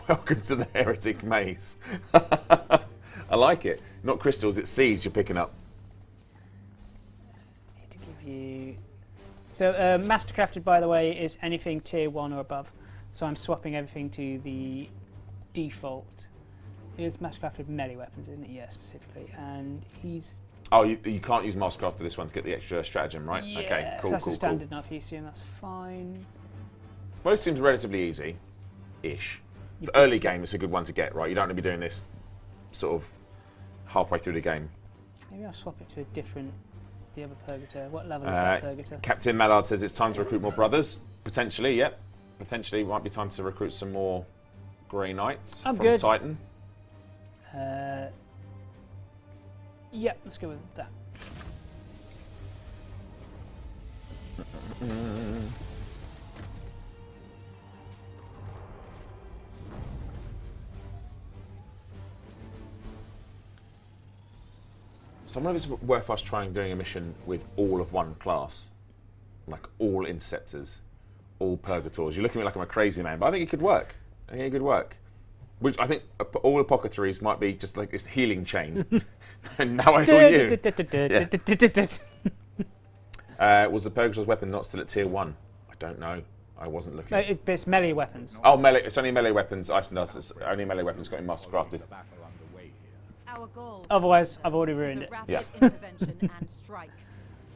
Welcome to the Heretic Maze. I like it. Not crystals, it's seeds you're picking up. Need to give you. So mastercrafted, by the way, is anything tier 1 or above. So I'm swapping everything to the default. It is mastercrafted melee weapons, isn't it? Yeah, specifically. And he's... Oh, you can't use Mastercraft for this one to get the extra stratagem, right? Yeah, okay, cool, so that's cool, a standard enough EC, and that's fine. Well, it seems relatively easy-ish. For early game, it's a good one to get, right? You don't want to be doing this sort of halfway through the game. Maybe I'll swap it to the other Purgator. What level is that Purgator? Captain Mallard says it's time to recruit more brothers. Potentially, yep. Potentially, it might be time to recruit some more Grey Knights from good. Titan. Yeah, let's go with that. So I wonder if it's worth us trying doing a mission with all of one class. Like all Interceptors, all Purgators. You're looking at me like I'm a crazy man, but I think it could work. I think it could work. Which I think all apothecaries might be just like this healing chain. And now I heal you. Was the Purgator's weapon not still at tier 1? I don't know. I wasn't looking. No, it's melee weapons. Oh, melee. It's only melee weapons. It's only melee weapons got in Mastercrafted. Our goal Otherwise, I've already is ruined a it. rapid Yeah. intervention and strike.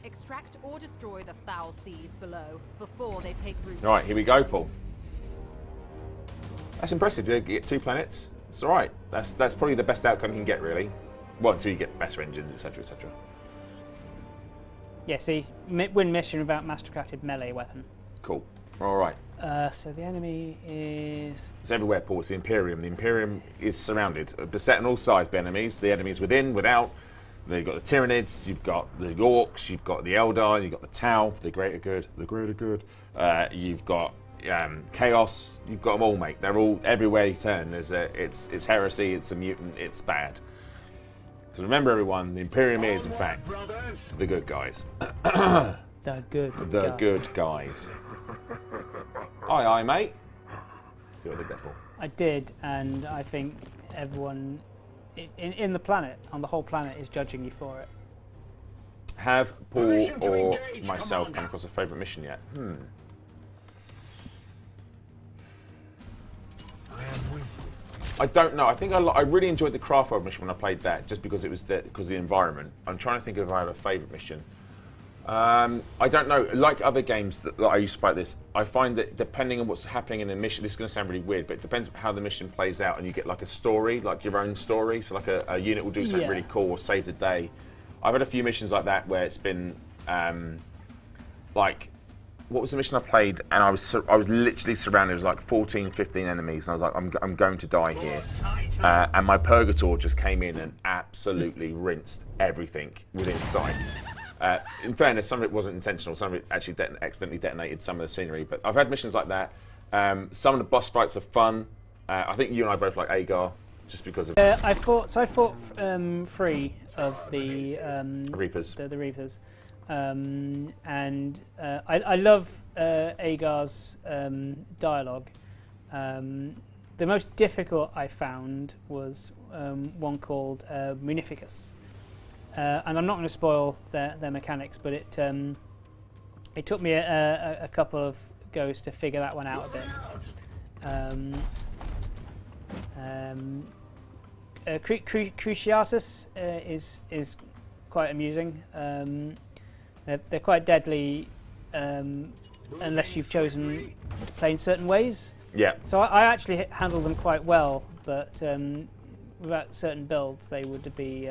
Extract or destroy the foul seeds below before they take root. Right, here we go, Paul. That's impressive. You get 2 planets. It's all right. That's probably the best outcome you can get, really. Well, until you get better engines, etc., etc. Yeah, see, win mission without mastercrafted melee weapon. Cool. All right. So the enemy is... It's everywhere, Paul. It's the Imperium. The Imperium is surrounded, beset on all sides by enemies. The enemies within, without. You've got the Tyranids, you've got the Orcs, you've got the Eldar, you've got the Tau, the Greater Good. You've got Chaos. You've got them all, mate. They're all everywhere you turn. It's heresy. It's a mutant. It's bad. So remember, everyone, the Imperium is, in fact, the good guys. The good guys. Aye, mate. See what I did there, Paul? I did, and I think everyone in the planet, on the whole planet, is judging you for it. Have Paul or myself come across a favourite mission yet? I don't know. I think I really enjoyed the Craft World mission when I played that, just because it was because of the environment. I'm trying to think if I have a favourite mission. I don't know. Like other games that I used to play this, I find that depending on what's happening in the mission, this is going to sound really weird, but it depends on how the mission plays out, and you get like a story, like your own story. So like a unit will do something really cool or save the day. I've had a few missions like that where it's been like, what was the mission I played? And I was literally surrounded with like 14, 15 enemies, and I was like, I'm going to die here. And my Purgator just came in and absolutely rinsed everything within sight. In fairness, some of it wasn't intentional, some of it actually accidentally detonated some of the scenery, but I've had missions like that. Some of the boss fights are fun. I think you and I both like Agar, just because of... I fought 3 of the... Reapers. The Reapers. And I love Agar's dialogue. The most difficult I found was one called Munificus. And I'm not going to spoil their mechanics, but it took me a couple of goes to figure that one out a bit. Cruciatus is quite amusing. They're quite deadly unless you've chosen to play in certain ways. Yeah. So I actually handled them quite well, but without certain builds, they would be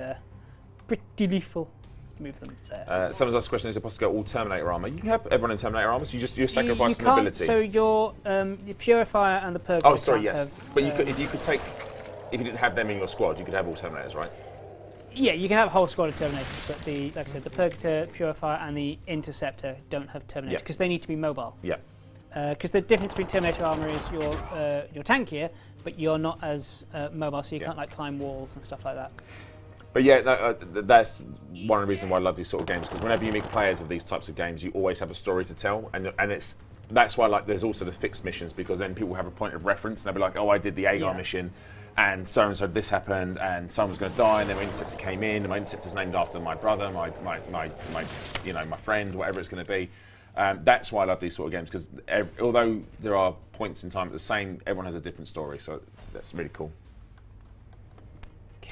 pretty lethal. Move them there. Someone's asked a question: is it possible to go all Terminator armor? You can have everyone in Terminator armor, so you're sacrificing you ability. So your Purifier and the Purgator. Oh, sorry, yes. Have, but if you didn't have them in your squad, you could have all Terminators, right? Yeah, you can have a whole squad of Terminators, but like I said, the Purgator, Purifier, and the Interceptor don't have Terminators because they need to be mobile. Yeah. Because the difference between Terminator armor is you're tankier, but you're not as mobile, so you can't like climb walls and stuff like that. But yeah, that's one of the reasons why I love these sort of games, because whenever you meet players of these types of games, you always have a story to tell, and that's why like there's also the fixed missions, because then people have a point of reference, and they'll be like, oh, I did the Agar mission, and so this happened, and someone's going to die, and then my Interceptor came in, and my Interceptor's named after my brother, my friend, whatever it's going to be. That's why I love these sort of games, because although there are points in time at the same, everyone has a different story, so that's really cool.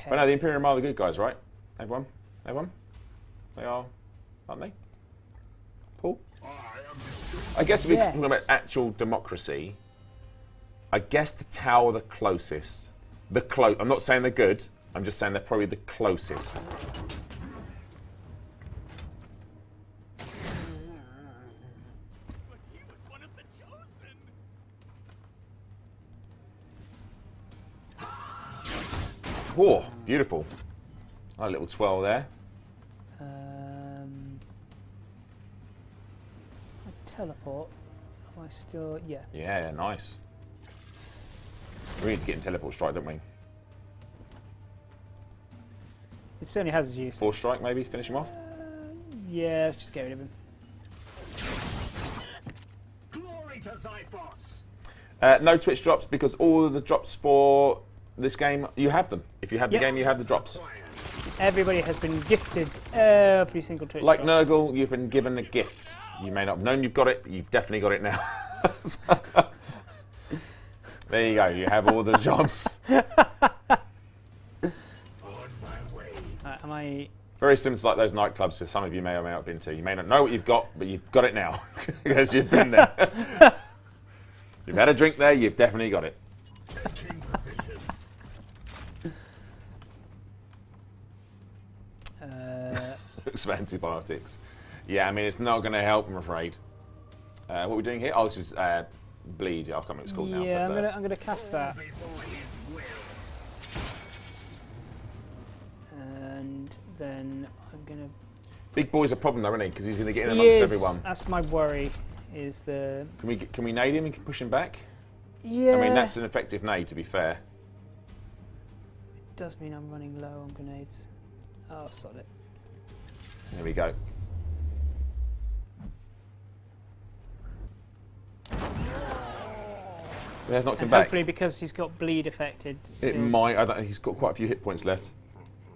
But no, the Imperium are the good guys, right? Everyone? They are, aren't they? Paul? I guess if we're talking about actual democracy, I guess the Tau are the closest. I'm not saying they're good, I'm just saying they're probably the closest. But he was one of the chosen. Whoa, beautiful. A little twirl there. I teleport. Am I still? Yeah. Yeah, nice. We need to get in teleport strike, don't we? It certainly has its use. Force strike, maybe finish him off. Yeah, let's just get rid of him. Glory to Zyphos! No Twitch drops, because all of the drops for this game, you have them. If you have the game, you have the drops. Everybody has been gifted every single Twitch Like drop. Nurgle, you've been given a gift. You may not have known you've got it, but you've definitely got it now. There you go, you have all the jobs. Am I... Very similar to like those nightclubs that some of you may or may not have been to. You may not know what you've got, but you've got it now, because you've been there. You've had a drink there, you've definitely got it. Some antibiotics. Yeah, I mean, it's not going to help, I'm afraid. What are we doing here? Oh, this is bleed. I can't remember what it's called now. Yeah, but, I'm gonna cast that. And then I'm gonna... Big boy's a problem though, isn't he? Because he's going to get in amongst everyone. That's my worry, is the... Can we nade him and push him back? Yeah. I mean, that's an effective nade, to be fair. It does mean I'm running low on grenades. Oh, sod it. There we go. He has knocked him back. Hopefully, because he's got bleed affected. It might. I don't, he's got quite a few hit points left.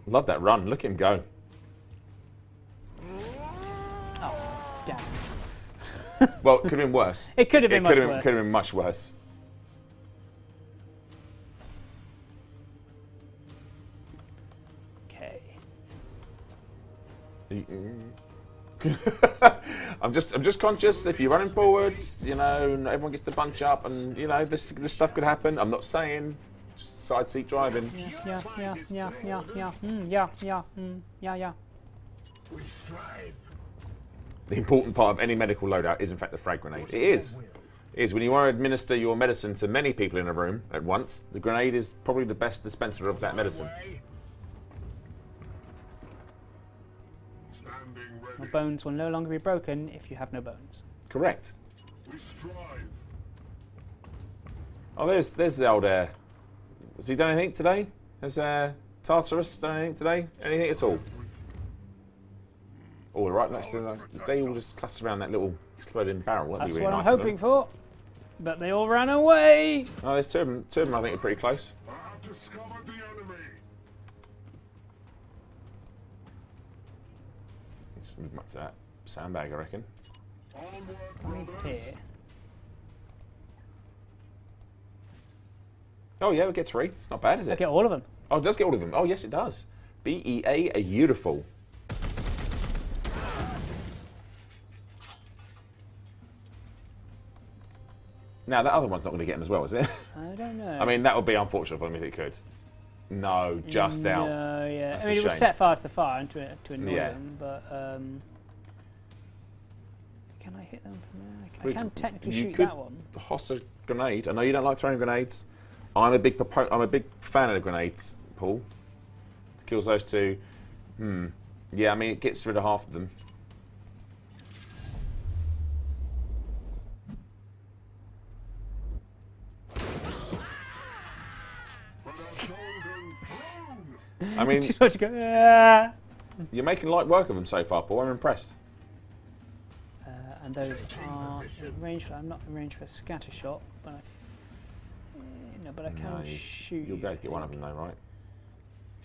Love that run. Look at him go. Oh, damn. Well, it could have been worse. It could have been much worse. Could have been much worse. Okay. I'm just conscious if you're running forwards, you know, not everyone gets to bunch up, and you know this stuff could happen. I'm not saying just side seat driving. Yeah. We strive. The important part of any medical loadout is in fact the frag grenade. It is. It is. When you want to administer your medicine to many people in a room at once, the grenade is probably the best dispenser of that medicine. Your bones will no longer be broken if you have no bones. Correct. We strive. Oh, there's the old has he done anything today? Has Tartarus done anything today? Anything at all? Oh, right next to them. They all just cluster around that little exploding barrel. That'd That's be really what nice I'm of them. hoping for. But they all ran away. Oh, there's two of them. Two of them I think are pretty close. I have discovered the enemy. Let's move back to that sandbag, I reckon. Onward, brothers. Here. Oh yeah, we get 3. It's not bad, is I it? get all of them. Oh, it does get all of them. Oh yes, it does. BEA, a beautiful. Now that other one's not going to get him as well, is it? I don't know. I mean, that would be unfortunate for him if it could. No, just out. No, yeah. That's I mean, a it would shame. set fire to the fire and to annoy Yeah. them, but can I hit them from there? I We can could- technically you shoot could that one. Toss a grenade. I know you don't like throwing grenades. I'm a big fan of the grenades, Paul. Kills those two. Yeah, I mean it gets rid of half of them. I mean, Just watch it go, "Ah." you're making light work of them so far, Paul. I'm impressed. And those are in range. I'm not in range for a scatter shot, but I can No, shoot. You'll be able to get one of them though, right?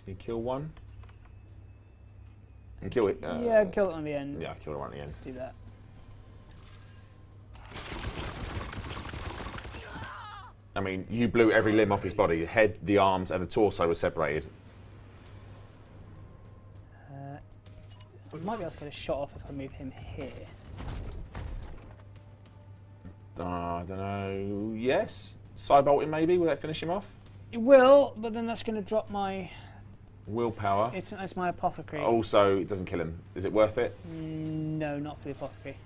Can you kill one? And kill it. Yeah, kill it on the end. Yeah, kill it right at the end. Do that. I mean, you blew every limb off his body. The head, the arms, and the torso were separated. I might be able to get a shot off if I move him here. I don't know. Yes? Cybolt him maybe? Will that finish him off? It will, but then that's going to drop my. Willpower. It's my apothecary. Also, it doesn't kill him. Is it worth it? No, not for the apothecary.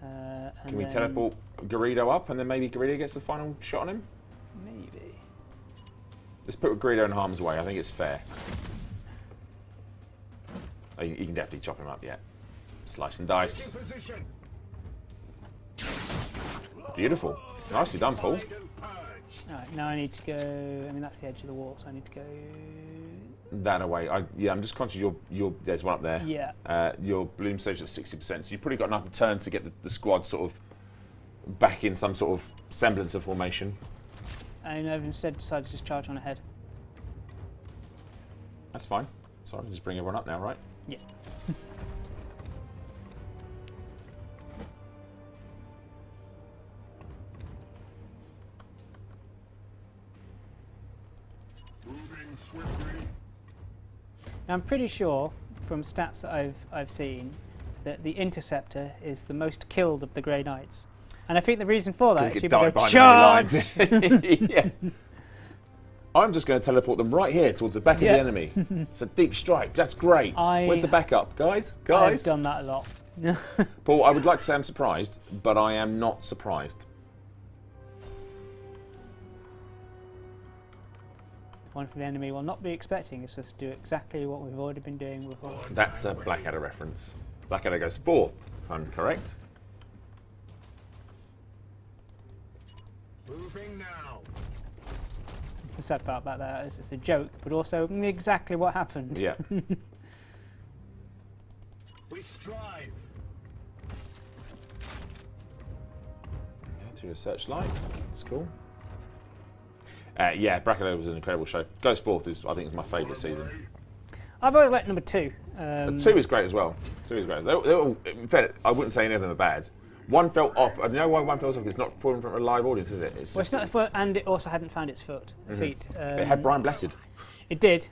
Can we teleport Garrido up and then maybe Garrido gets the final shot on him? Maybe. Let's put Garrido in harm's way. I think it's fair. Oh, you can definitely chop him up, yeah. Slice and dice. Position. Beautiful. Nicely done, Paul. Alright, now I need to go. I mean, that's the edge of the wall, so I need to go. That away. I'm just conscious there's one up there. Yeah. Your bloom stage at 60%, so you've probably got enough turn to get the squad sort of back in some sort of semblance of formation. And I've instead decided to just charge on ahead. That's fine. Sorry, just bring everyone up now, right? Yeah. Moving swiftly. Now, I'm pretty sure from stats that I've seen that the Interceptor is the most killed of the Grey Knights. And I think the reason for that is people go, charge! Yeah. I'm just going to teleport them right here towards the back of the enemy. It's a deep strike. That's great. Where's the backup, guys? I've done that a lot. Paul, I would like to say I'm surprised, but I am not surprised. One for the enemy will not be expecting is just to do exactly what we've already been doing before. That's a Blackadder reference. Blackadder goes fourth, if I'm correct. Moving now. The sad part about that is it's a joke, but also exactly what happened. Yeah. We strive. Through a searchlight. That's cool. Yeah, Blackadder was an incredible show. Goes fourth is, I think, is my favourite season. I've always liked number 2. 2 is great as well. 2 is great. They're all, in fact, I wouldn't say any of them are bad. One fell off. I don't know why one fell off. It's not in front of a live audience, is it? It's Well, it's not the foot, and it also hadn't found its feet. it had Brian Blessed. It did.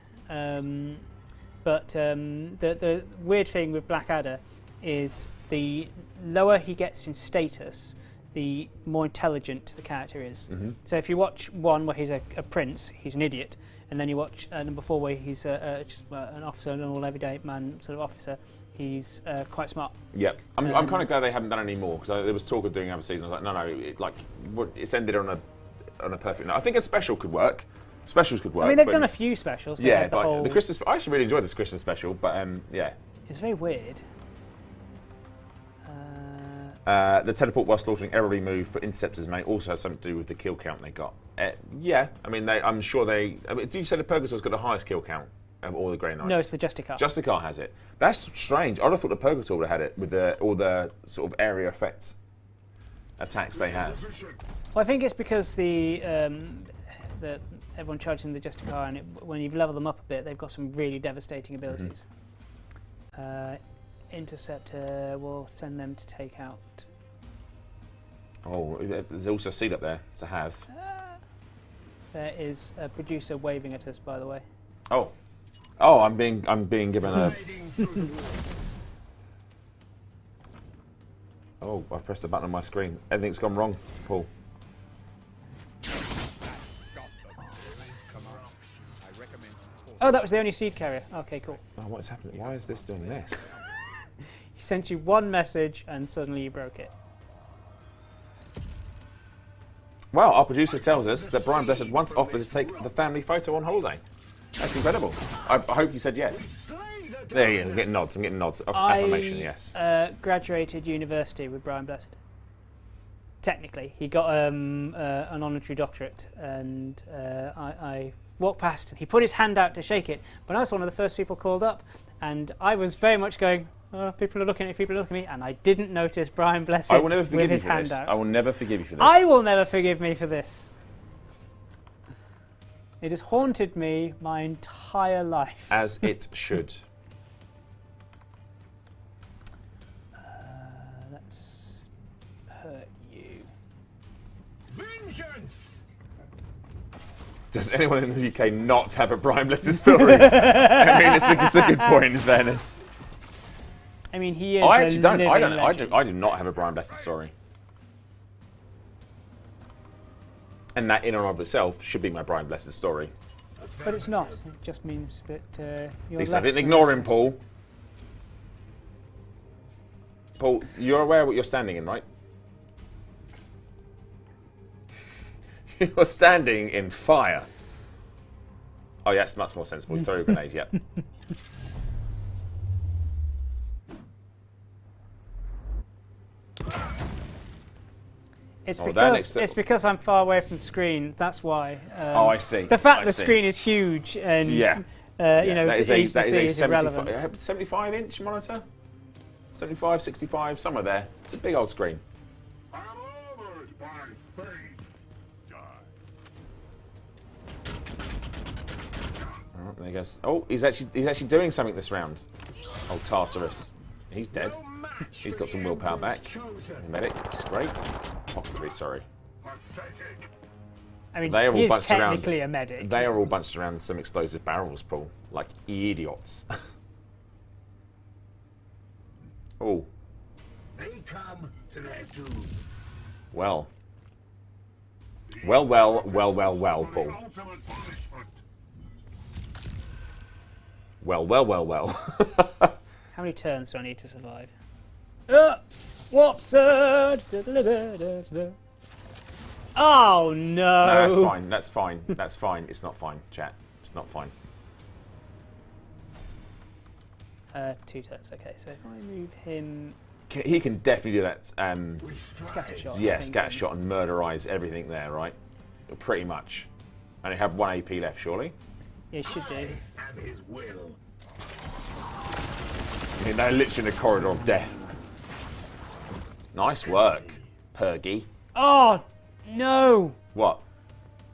But the weird thing with Blackadder is the lower he gets in status, the more intelligent the character is. So if you watch one where he's a prince, he's an idiot, and then you watch number 4 where he's just an officer, an all everyday man sort of officer, he's quite smart. Yeah, I'm kind of glad they haven't done any more, because there was talk of doing other seasons. I was like, no, it's ended on a perfect note. I think a special could work. Specials could work. I mean, they've done a few specials. Yeah, but the Christmas. I actually really enjoyed this Christmas special, but yeah. It's very weird. The teleport while slaughtering every move for interceptors may also have something to do with the kill count they got. Yeah, I mean, I'm sure they. I mean, do you say the Purgator's got the highest kill count of all the Grey Knights? No, it's the Justicar. Justicar has it. That's strange. I'd have thought the Purgator would have had it with all the sort of area effects attacks they have. Well, I think it's because the everyone charging the Justicar, and when you've leveled them up a bit, they've got some really devastating abilities. Interceptor will send them to take out. Oh, there's also a seed up there to have. There is a producer waving at us, by the way. Oh, I'm being given a. Oh, I've pressed the button on my screen. Everything's gone wrong, Paul. Oh, that was the only seed carrier. Okay, cool. Oh, what is happening? Why is this doing this? He sent you one message and suddenly you broke it. Well, our producer tells us that Brian Blessed once offered to take the family photo on holiday. That's incredible. I hope you said yes. There you go. I'm getting nods. I'm getting nods. Affirmation, yes. I graduated university with Brian Blessed. Technically, he got an honorary doctorate, and I walked past and he put his hand out to shake it, but I was one of the first people called up, and I was very much going, oh, people are looking at me, people are looking at me, and I didn't notice Brian Blessed I will never forgive with you his for hand this. out. I will never forgive you for this. I will never forgive me for this. It has haunted me my entire life. As it should. Let's hurt you. Vengeance! Does anyone in the UK not have a Brian Blessed story? I mean, it's a good point, in fairness. I mean, he is. I actually don't. Legend. I do not have a Brian Blessed story. And that, in and of itself, should be my Brian Blessed story. But it's not. It just means that you're. At least I didn't ignore him, Paul. Paul, you're aware of what you're standing in, right? You're standing in fire. Oh, yes, much more sensible. You throw a grenade, yep. It's because I'm far away from the screen. That's why. Oh, I see. The fact the screen is huge and you know that is a 75 inch monitor, 75, 65, somewhere there. It's a big old screen. Oh, there he goes. Oh, he's actually doing something this round. Oh, Tartarus, he's dead. He's got some willpower back. Medic, it's great. Pocket 3, sorry. I mean, they are all he's bunched technically around, a medic. They are all bunched around some explosive barrels, Paul. Like idiots. Oh. They come to their doom. Well, Paul. Well. How many turns do I need to survive? Watson! Oh no! No, that's fine. It's not fine, chat. It's not fine. 2 turns, okay. So if I move him... He can definitely do that. Scattershot. Yeah, scattershot and murderize everything there, right? Pretty much. And he have 1 AP left, surely? Yeah, he should do. And his will. I mean, they're literally in the corridor of death. Nice work, Purgy. Oh, no! What?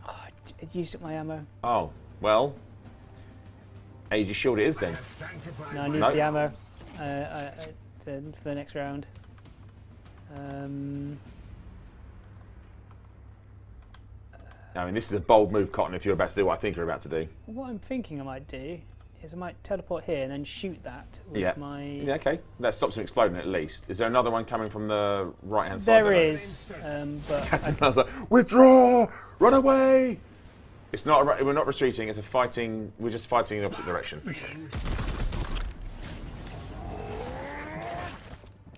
Oh, it used up my ammo. Oh, well. Age of Shield it is then. No, I need the ammo for the next round. I mean, this is a bold move, Cotton, if you're about to do what I think you're about to do. What I'm thinking I might do is I might teleport here and then shoot that with my... Yeah, okay. That stops him exploding at least. Is there another one coming from the right-hand side? There is, but... Captain like, withdraw! Run away! It's not. We're not retreating. It's a fighting. We're just fighting in the opposite direction.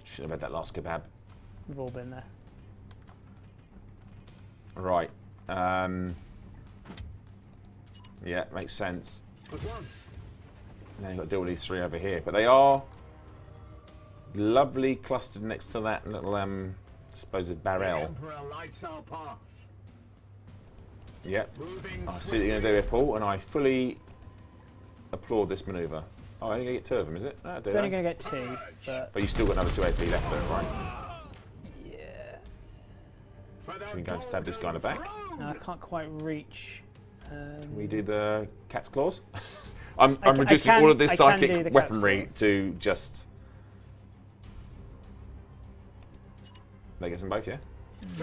Should have had that last kebab. We've all been there. Right. Yeah, makes sense. Now you've got to deal with these three over here, but they are lovely clustered next to that little supposed barrel. Yep. I see what you're going to do here, Paul, and I fully applaud this manoeuvre. Oh, I'm only going to get 2 of them, is it? No, It's only going to get 2, but you still got another 2 AP left, though, right? Yeah. So we go and stab this guy in the back. No, I can't quite reach. Can we do the cat's claws? I'm reducing all of this psychic weaponry to just... They get them both, yeah?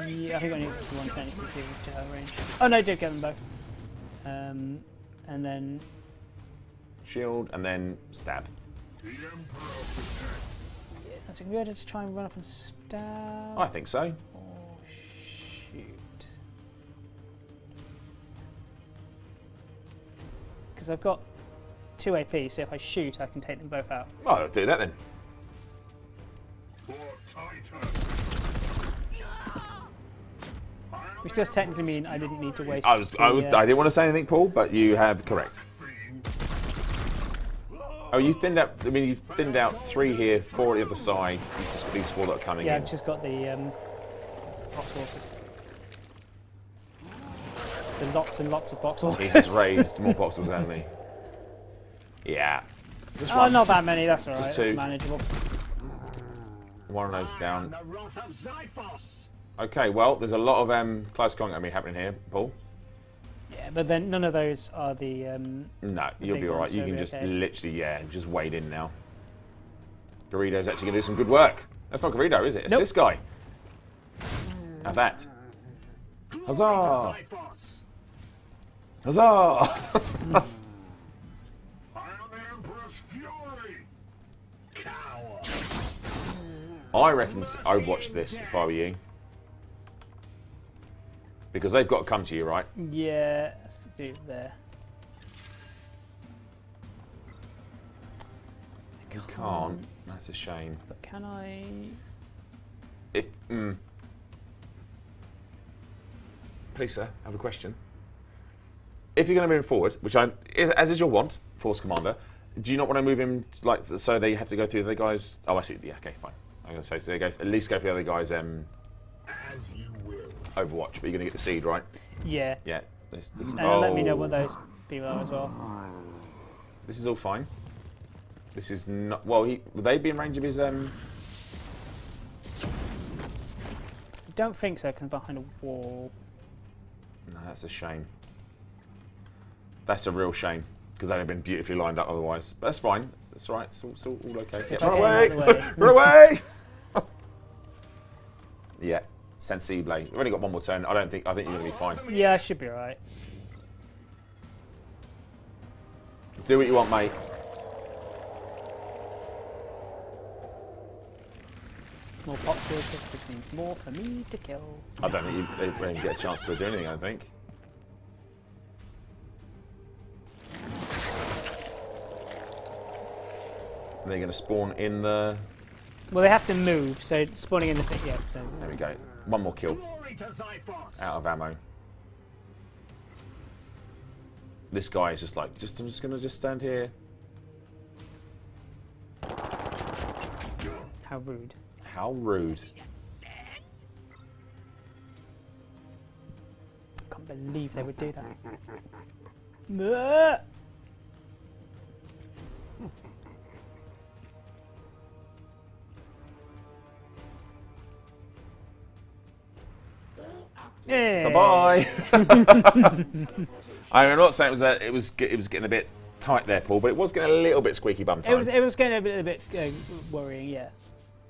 Yeah, I think I need one technically to have range. Oh no, I did get them both. And then... Shield, and then stab. Yeah, that's a good idea to try and run up and stab. I think so. Or shoot. Because I've got 2 AP, so if I shoot, I can take them both out. Oh, I'll do that then. Which does technically mean I didn't need to waste. I didn't want to say anything, Paul, but you have correct. Oh, you thinned out. I mean, you've thinned out 3 here, 4 at the other side. You've just got these 4 that are coming in. Yeah, I've just got the box walkers. The lots and lots of box walkers. He's just raised more box walkers than me. Yeah. Just one. Not that many. That's all right. Just 2. Manageable. One of those down. Okay, well, there's a lot of close combat happening here, Paul. Yeah, but then none of those are the. No, you'll be all right. You can just literally, just wade in now. Garrido's actually going to do some good work. That's not Garrido, is it? It's this guy. Have that. Huzzah! Huzzah! I reckon I'd watch this if I were you. Because they've got to come to you, right? Yeah, let's do it there. You can't. That's a shame. But can I? Please, sir, I have a question. If you're going to move forward, which as is your want, Force Commander, do you not want to move him like so they have to go through the other guys? Oh, I see. Yeah, okay, fine. I'm going to say so they go at least go for the other guys. As you will. Overwatch, but you're going to get the seed, right? Yeah. Yeah. Let me know what those people are as well. This is all fine. This is not. Well, would they be in range of his? I don't think so. Because behind a wall. No, that's a shame. That's a real shame because they'd have been beautifully lined up otherwise. But that's fine. That's all right. It's all okay. Yeah, run away! Run away! Yeah. Sensible. We've only got 1 more turn. I think you're going to be fine. Yeah, I should be alright. Do what you want, mate. More pop filters, which means more for me to kill. I don't think they won't get a chance to do anything, I think. They're going to spawn in the... Well, they have to move, so spawning in the thing, yeah. So. There we go. 1 more kill. Out of ammo. This guy is just like, I'm just going to stand here. How rude. How rude. I can't believe they would do that. Yeah. Bye bye. I'm not saying it was getting a bit tight there, Paul, but it was getting a little bit squeaky bum time. It was getting a bit worrying, yeah.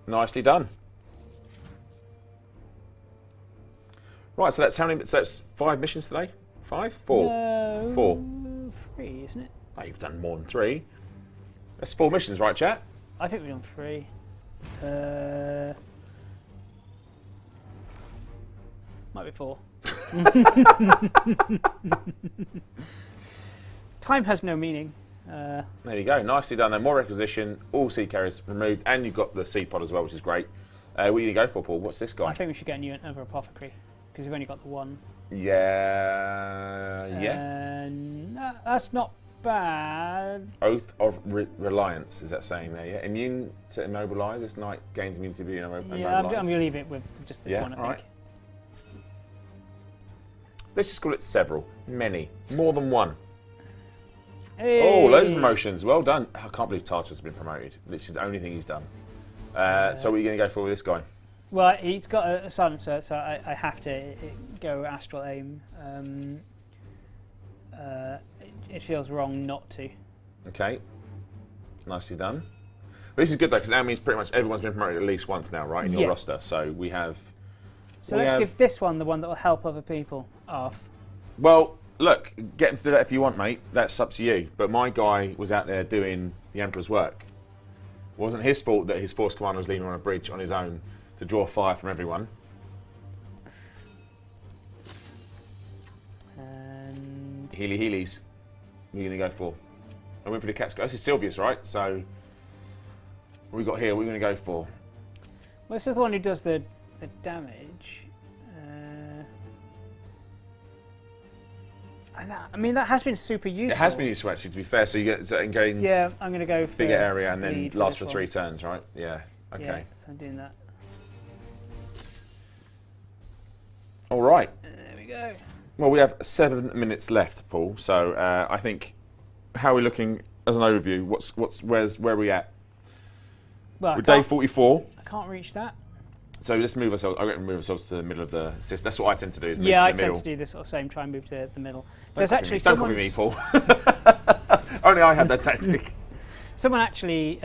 Nicely done. Right, so that's how many? So that's 5 missions today. 5? 4? No, 4. 3, isn't it? Oh, you've done more than 3. That's 4 missions, right, chat? I think we've done 3. Might be 4. Time has no meaning. There you go. Nicely done. More requisition, all sea carriers removed, and you've got the seed pod as well, which is great. What are you going to go for, Paul? What's this guy? I think we should get another apothecary, because we've only got the one. Yeah. No, that's not bad. Oath of Reliance, is that saying there? Yeah. Immune to immobilize. This knight gains immunity to being immobilized. Yeah, I'm going to leave it with just this one, I think. Right. Let's just call it several. Many. More than one. Hey. Oh, loads of promotions. Well done. I can't believe Tartar's been promoted. This is the only thing he's done. So what are you going to go for with this guy? Well, he's got a silencer, so I have to go astral aim. It feels wrong not to. Okay. Nicely done. But this is good though, because that means pretty much everyone's been promoted at least once now, right, in your roster. So we have... So let's give this one the one that will help other people off. Well, look, get him to do that if you want, mate. That's up to you. But my guy was out there doing the Emperor's work. It wasn't his fault that his force commander was leaning on a bridge on his own to draw fire from everyone. And... Healies. What are you going to go for? I went for the cat's go. This is Sylvius, right? So, what we got here? What are we going to go for? Well, this is the one who does the damage. I mean, that has been super useful. It has been useful, actually, to be fair. So you get so it gains yeah, I'm going to go for bigger area and then lasts for 3 turns, right? Yeah. Okay. Yeah, so I'm doing that. All right. There we go. Well, we have 7 minutes left, Paul. So I think, how are we looking as an overview? Where are we at? Well, We're day 44. I can't reach that. So let's move ourselves. I'm going to move ourselves to the middle of the system. That's what I tend to do. Is move Yeah, to I the middle. tend to do this sort of same. Try and move to the middle. Don't There's actually copy me, Paul. Only I had that tactic. Someone actually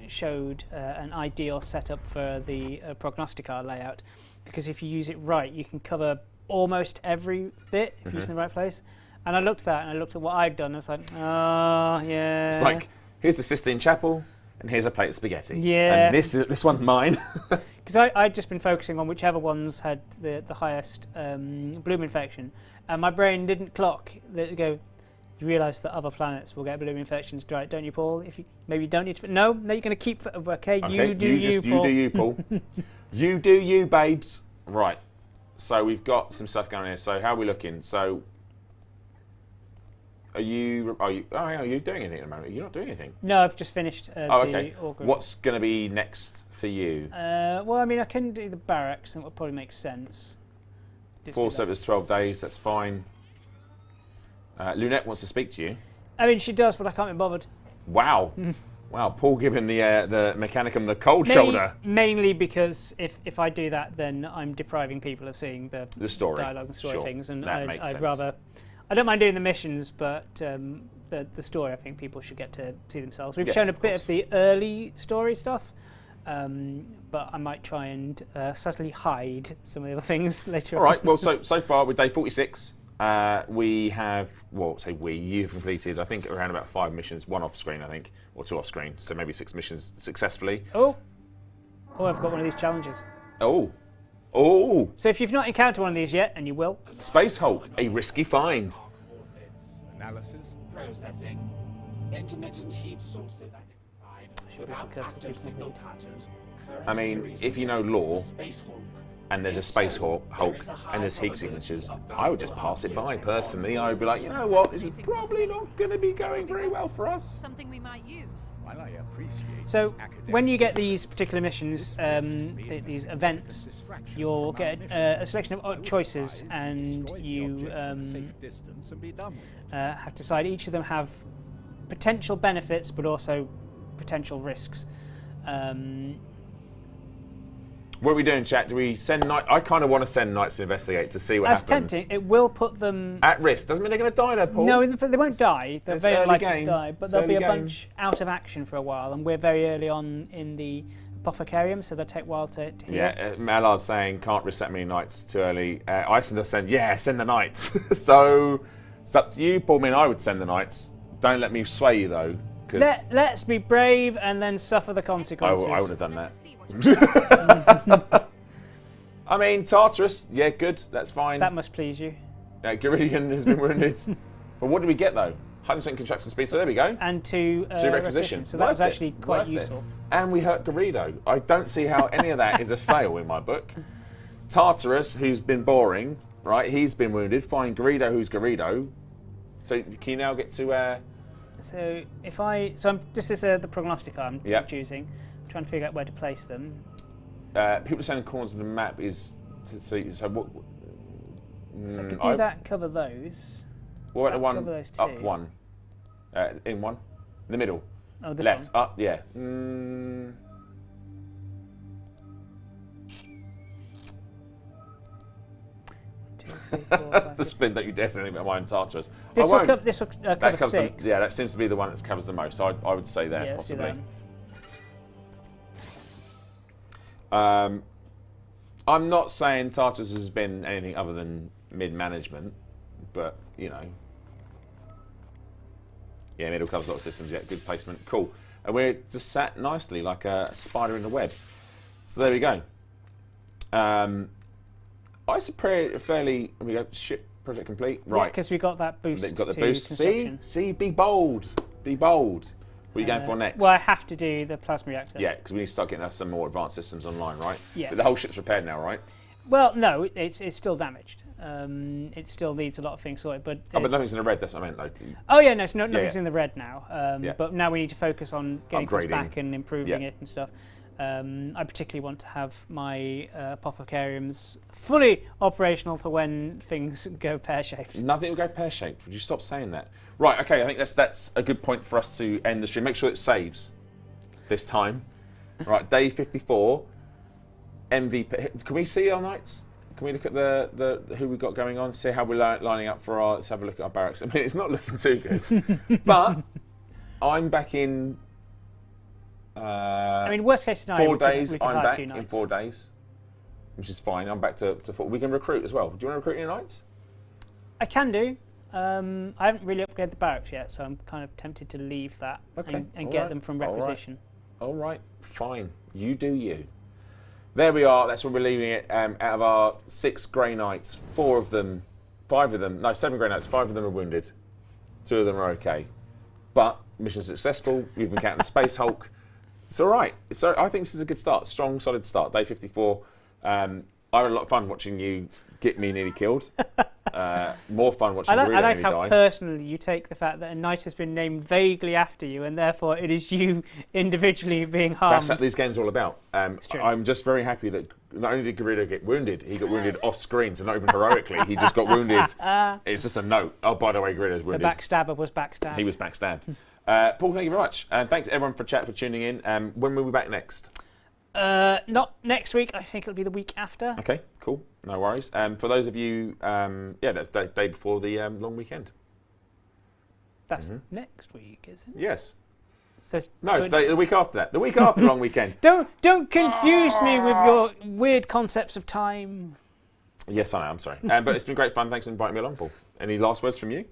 showed an ideal setup for the prognosticar layout, because if you use it right, you can cover almost every bit if you use it in the right place. And I looked at that, and I looked at what I'd done. I was like, oh yeah. It's like, here's the Sistine Chapel, and here's a plate of spaghetti. Yeah. And this one's mine. Because I'd just been focusing on whichever ones had the highest bloom infection, and my brain didn't clock that. Go, you realise that other planets will get bloom infections, right? Don't you, Paul? If you maybe you don't need to. No, you're going to keep. Okay, you do you, Paul. You do you, Paul. You do you, babes. Right. So we've got some stuff going on here. So how are we looking? So are you doing anything at the moment? You're not doing anything. No, I've just finished. Okay. The Organ. What's going to be next for you? Well, I mean, I can do the barracks, and it would probably make sense. Just 4 do that. servers, 12 days. That's fine. Lunette wants to speak to you. I mean, she does, but I can't be bothered. Wow. Wow, Paul giving the Mechanicum the cold shoulder. Mainly because if I do that, then I'm depriving people of seeing the story, dialogue and story things, and that makes I'd sense. rather. I don't mind doing the missions, but the story, I think people should get to see themselves. We've shown a bit of the early story stuff, but I might try and subtly hide some of the other things later on. All right. Well, so far with day 46, we have you've completed I think around about 5 missions, 1 off screen I think, or 2 off screen, so maybe 6 missions successfully. Oh, I've got one of these challenges. Oh. So if you've not encountered one of these yet, and you will. Space Hulk, a risky find. Analysis. Processing. Intermittent heat sources identified. Without active signal patterns. I mean, if you know lore, and there's a Space Hulk, and there's heat signatures, I would just pass it by personally. I would be like, you know what, this is probably not going to be going very well for us. Something we might use. While I appreciate So when you get these particular missions, these events, you'll get a selection of choices, and you have to decide. Each of them have potential benefits, but also potential risks. What are we doing, chat? Do we send knights? I kind of want to send knights to investigate to see what That's happens. tempting. It will put them At risk. Doesn't mean they're going to die there, Paul. No, they won't die. They're It's very early likely game. to die, but It's there'll be a early game. bunch out of action for a while, and we're very early on in the Apothecarium, so they'll take a while to heal. Yeah, Malar's saying can't risk that many knights too early. Iceland does send the knights. So It's up to you, Paul. I mean, I would send the knights. Don't let me sway you, though. Let's be brave and then suffer the consequences. I would have done Let that. us see what I mean, Tartarus, yeah, good. That's fine. That must please you. Giridian has been wounded. But what did we get, though? 100% construction speed, so there we go. And two requisition. So that was Worth it. actually quite Worth it. useful. And we hurt Garrido. I don't see how any of that is a fail in my book. Tartarus, who's been boring, right? He's been wounded. Fine. Garrido, who's Garrido. So can you now get to... So if this is the prognostica I'm choosing. I'm trying to figure out where to place them. People saying corners of the map is... So what... So I could do that and cover those. What about the one cover those up two. one? In one? In the middle? Oh, this Left, one? up, yeah. Two, three, four, five, The spin that you dare say anything about mine Tartarus. This I will won't. cover covers 6. yeah, that seems to be the one that covers the most. So I would say there, Yeah, let's do possibly. that. I'm not saying Tartarus has been anything other than mid-management, but, you know. Yeah, middle covers a lot of systems, yeah, good placement, cool. And we're just sat nicely like a spider in the web. So there we go. I suppose fairly, we go, ship project complete, right. because we got that boost. They've got the to boost, construction. see, be bold, be bold. What are you going for next? Well, I have to do the plasma reactor. Yeah, because we need to start getting us some more advanced systems online, right? Yeah. But the whole ship's repaired now, right? Well, no, it's still damaged. It still needs a lot of things sorted, but... But nothing's in the red, that's what I meant. Like, oh, yeah, no, nothing's in the red now. Yeah. But now we need to focus on getting things Upgrading. back and improving Yeah. it and stuff. I particularly want to have my Apothecariums fully operational for when things go pear-shaped. Nothing will go pear-shaped. Would you stop saying that? Right, okay, I think that's a good point for us to end the stream. Make sure it saves this time. Right, day 54. MVP. Can we see our knights? Can we look at the who we got going on? See how we're lining up for our... Let's have a look at our barracks. I mean, it's not looking too good. But I'm back in... I mean, worst case scenario, 4 days, we could I'm hire back 2 in knights. 4 days. Which is fine. I'm back to 4. We can recruit as well. Do you want to recruit any knights? I can do. I haven't really upgraded the barracks yet, so I'm kind of tempted to leave that and get them from requisition. All right, fine. You do you. There we are. That's where we're leaving it. Out of our 6 Grey Knights, 7 Grey Knights, 5 of them are wounded. 2 of them are okay. But mission successful. We've encountered Space Hulk. It's all right. I think this is a good start. Strong, solid start. Day 54. I had a lot of fun watching you get me nearly killed. More fun watching I Guido like nearly how die. personally you take the fact that a knight has been named vaguely after you, and therefore it is you individually being harmed. That's what these games are all about. true. I'm just very happy that not only did Guido get wounded, he got wounded off screen, so not even heroically. He just got wounded. It's just a note. Oh, by the way, Guido's The wounded. backstabber was backstabbed. He was backstabbed. Paul, thank you very much. And thanks everyone for chat, for tuning in. When will we be back next? Not next week. I think it'll be the week after. Okay, cool. No worries. For those of you, that's the day before the long weekend. That's next week, isn't it? Yes. So it's No, it's the week after that. The week after the long weekend. Don't confuse me with your weird concepts of time. Yes, I know. I'm sorry. But it's been great fun. Thanks for inviting me along, Paul. Any last words from you?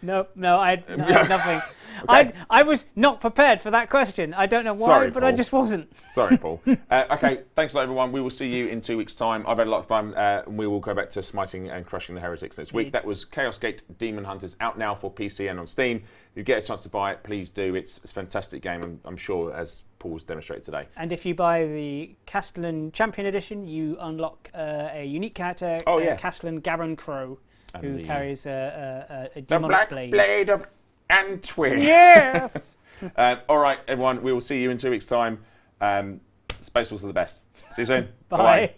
No, I had nothing. Okay. I was not prepared for that question. I don't know why, Sorry, but I Paul. just wasn't. Sorry, Paul. Okay, thanks a lot, everyone. We will see you in 2 weeks' time. I've had a lot of fun, and we will go back to smiting and crushing the heretics next week. That was Chaos Gate Daemonhunters, out now for PC and on Steam. If you get a chance to buy it, please do. It's a fantastic game, and I'm sure, as Paul's demonstrated today. And if you buy the Castellan Champion Edition, you unlock a unique character, Castellan Garon Crow, who carries a demonic blade. Of Antwerp. Yes! All right, everyone. We will see you in 2 weeks' time. Space Wars are the best. See you soon. Bye. Bye-bye.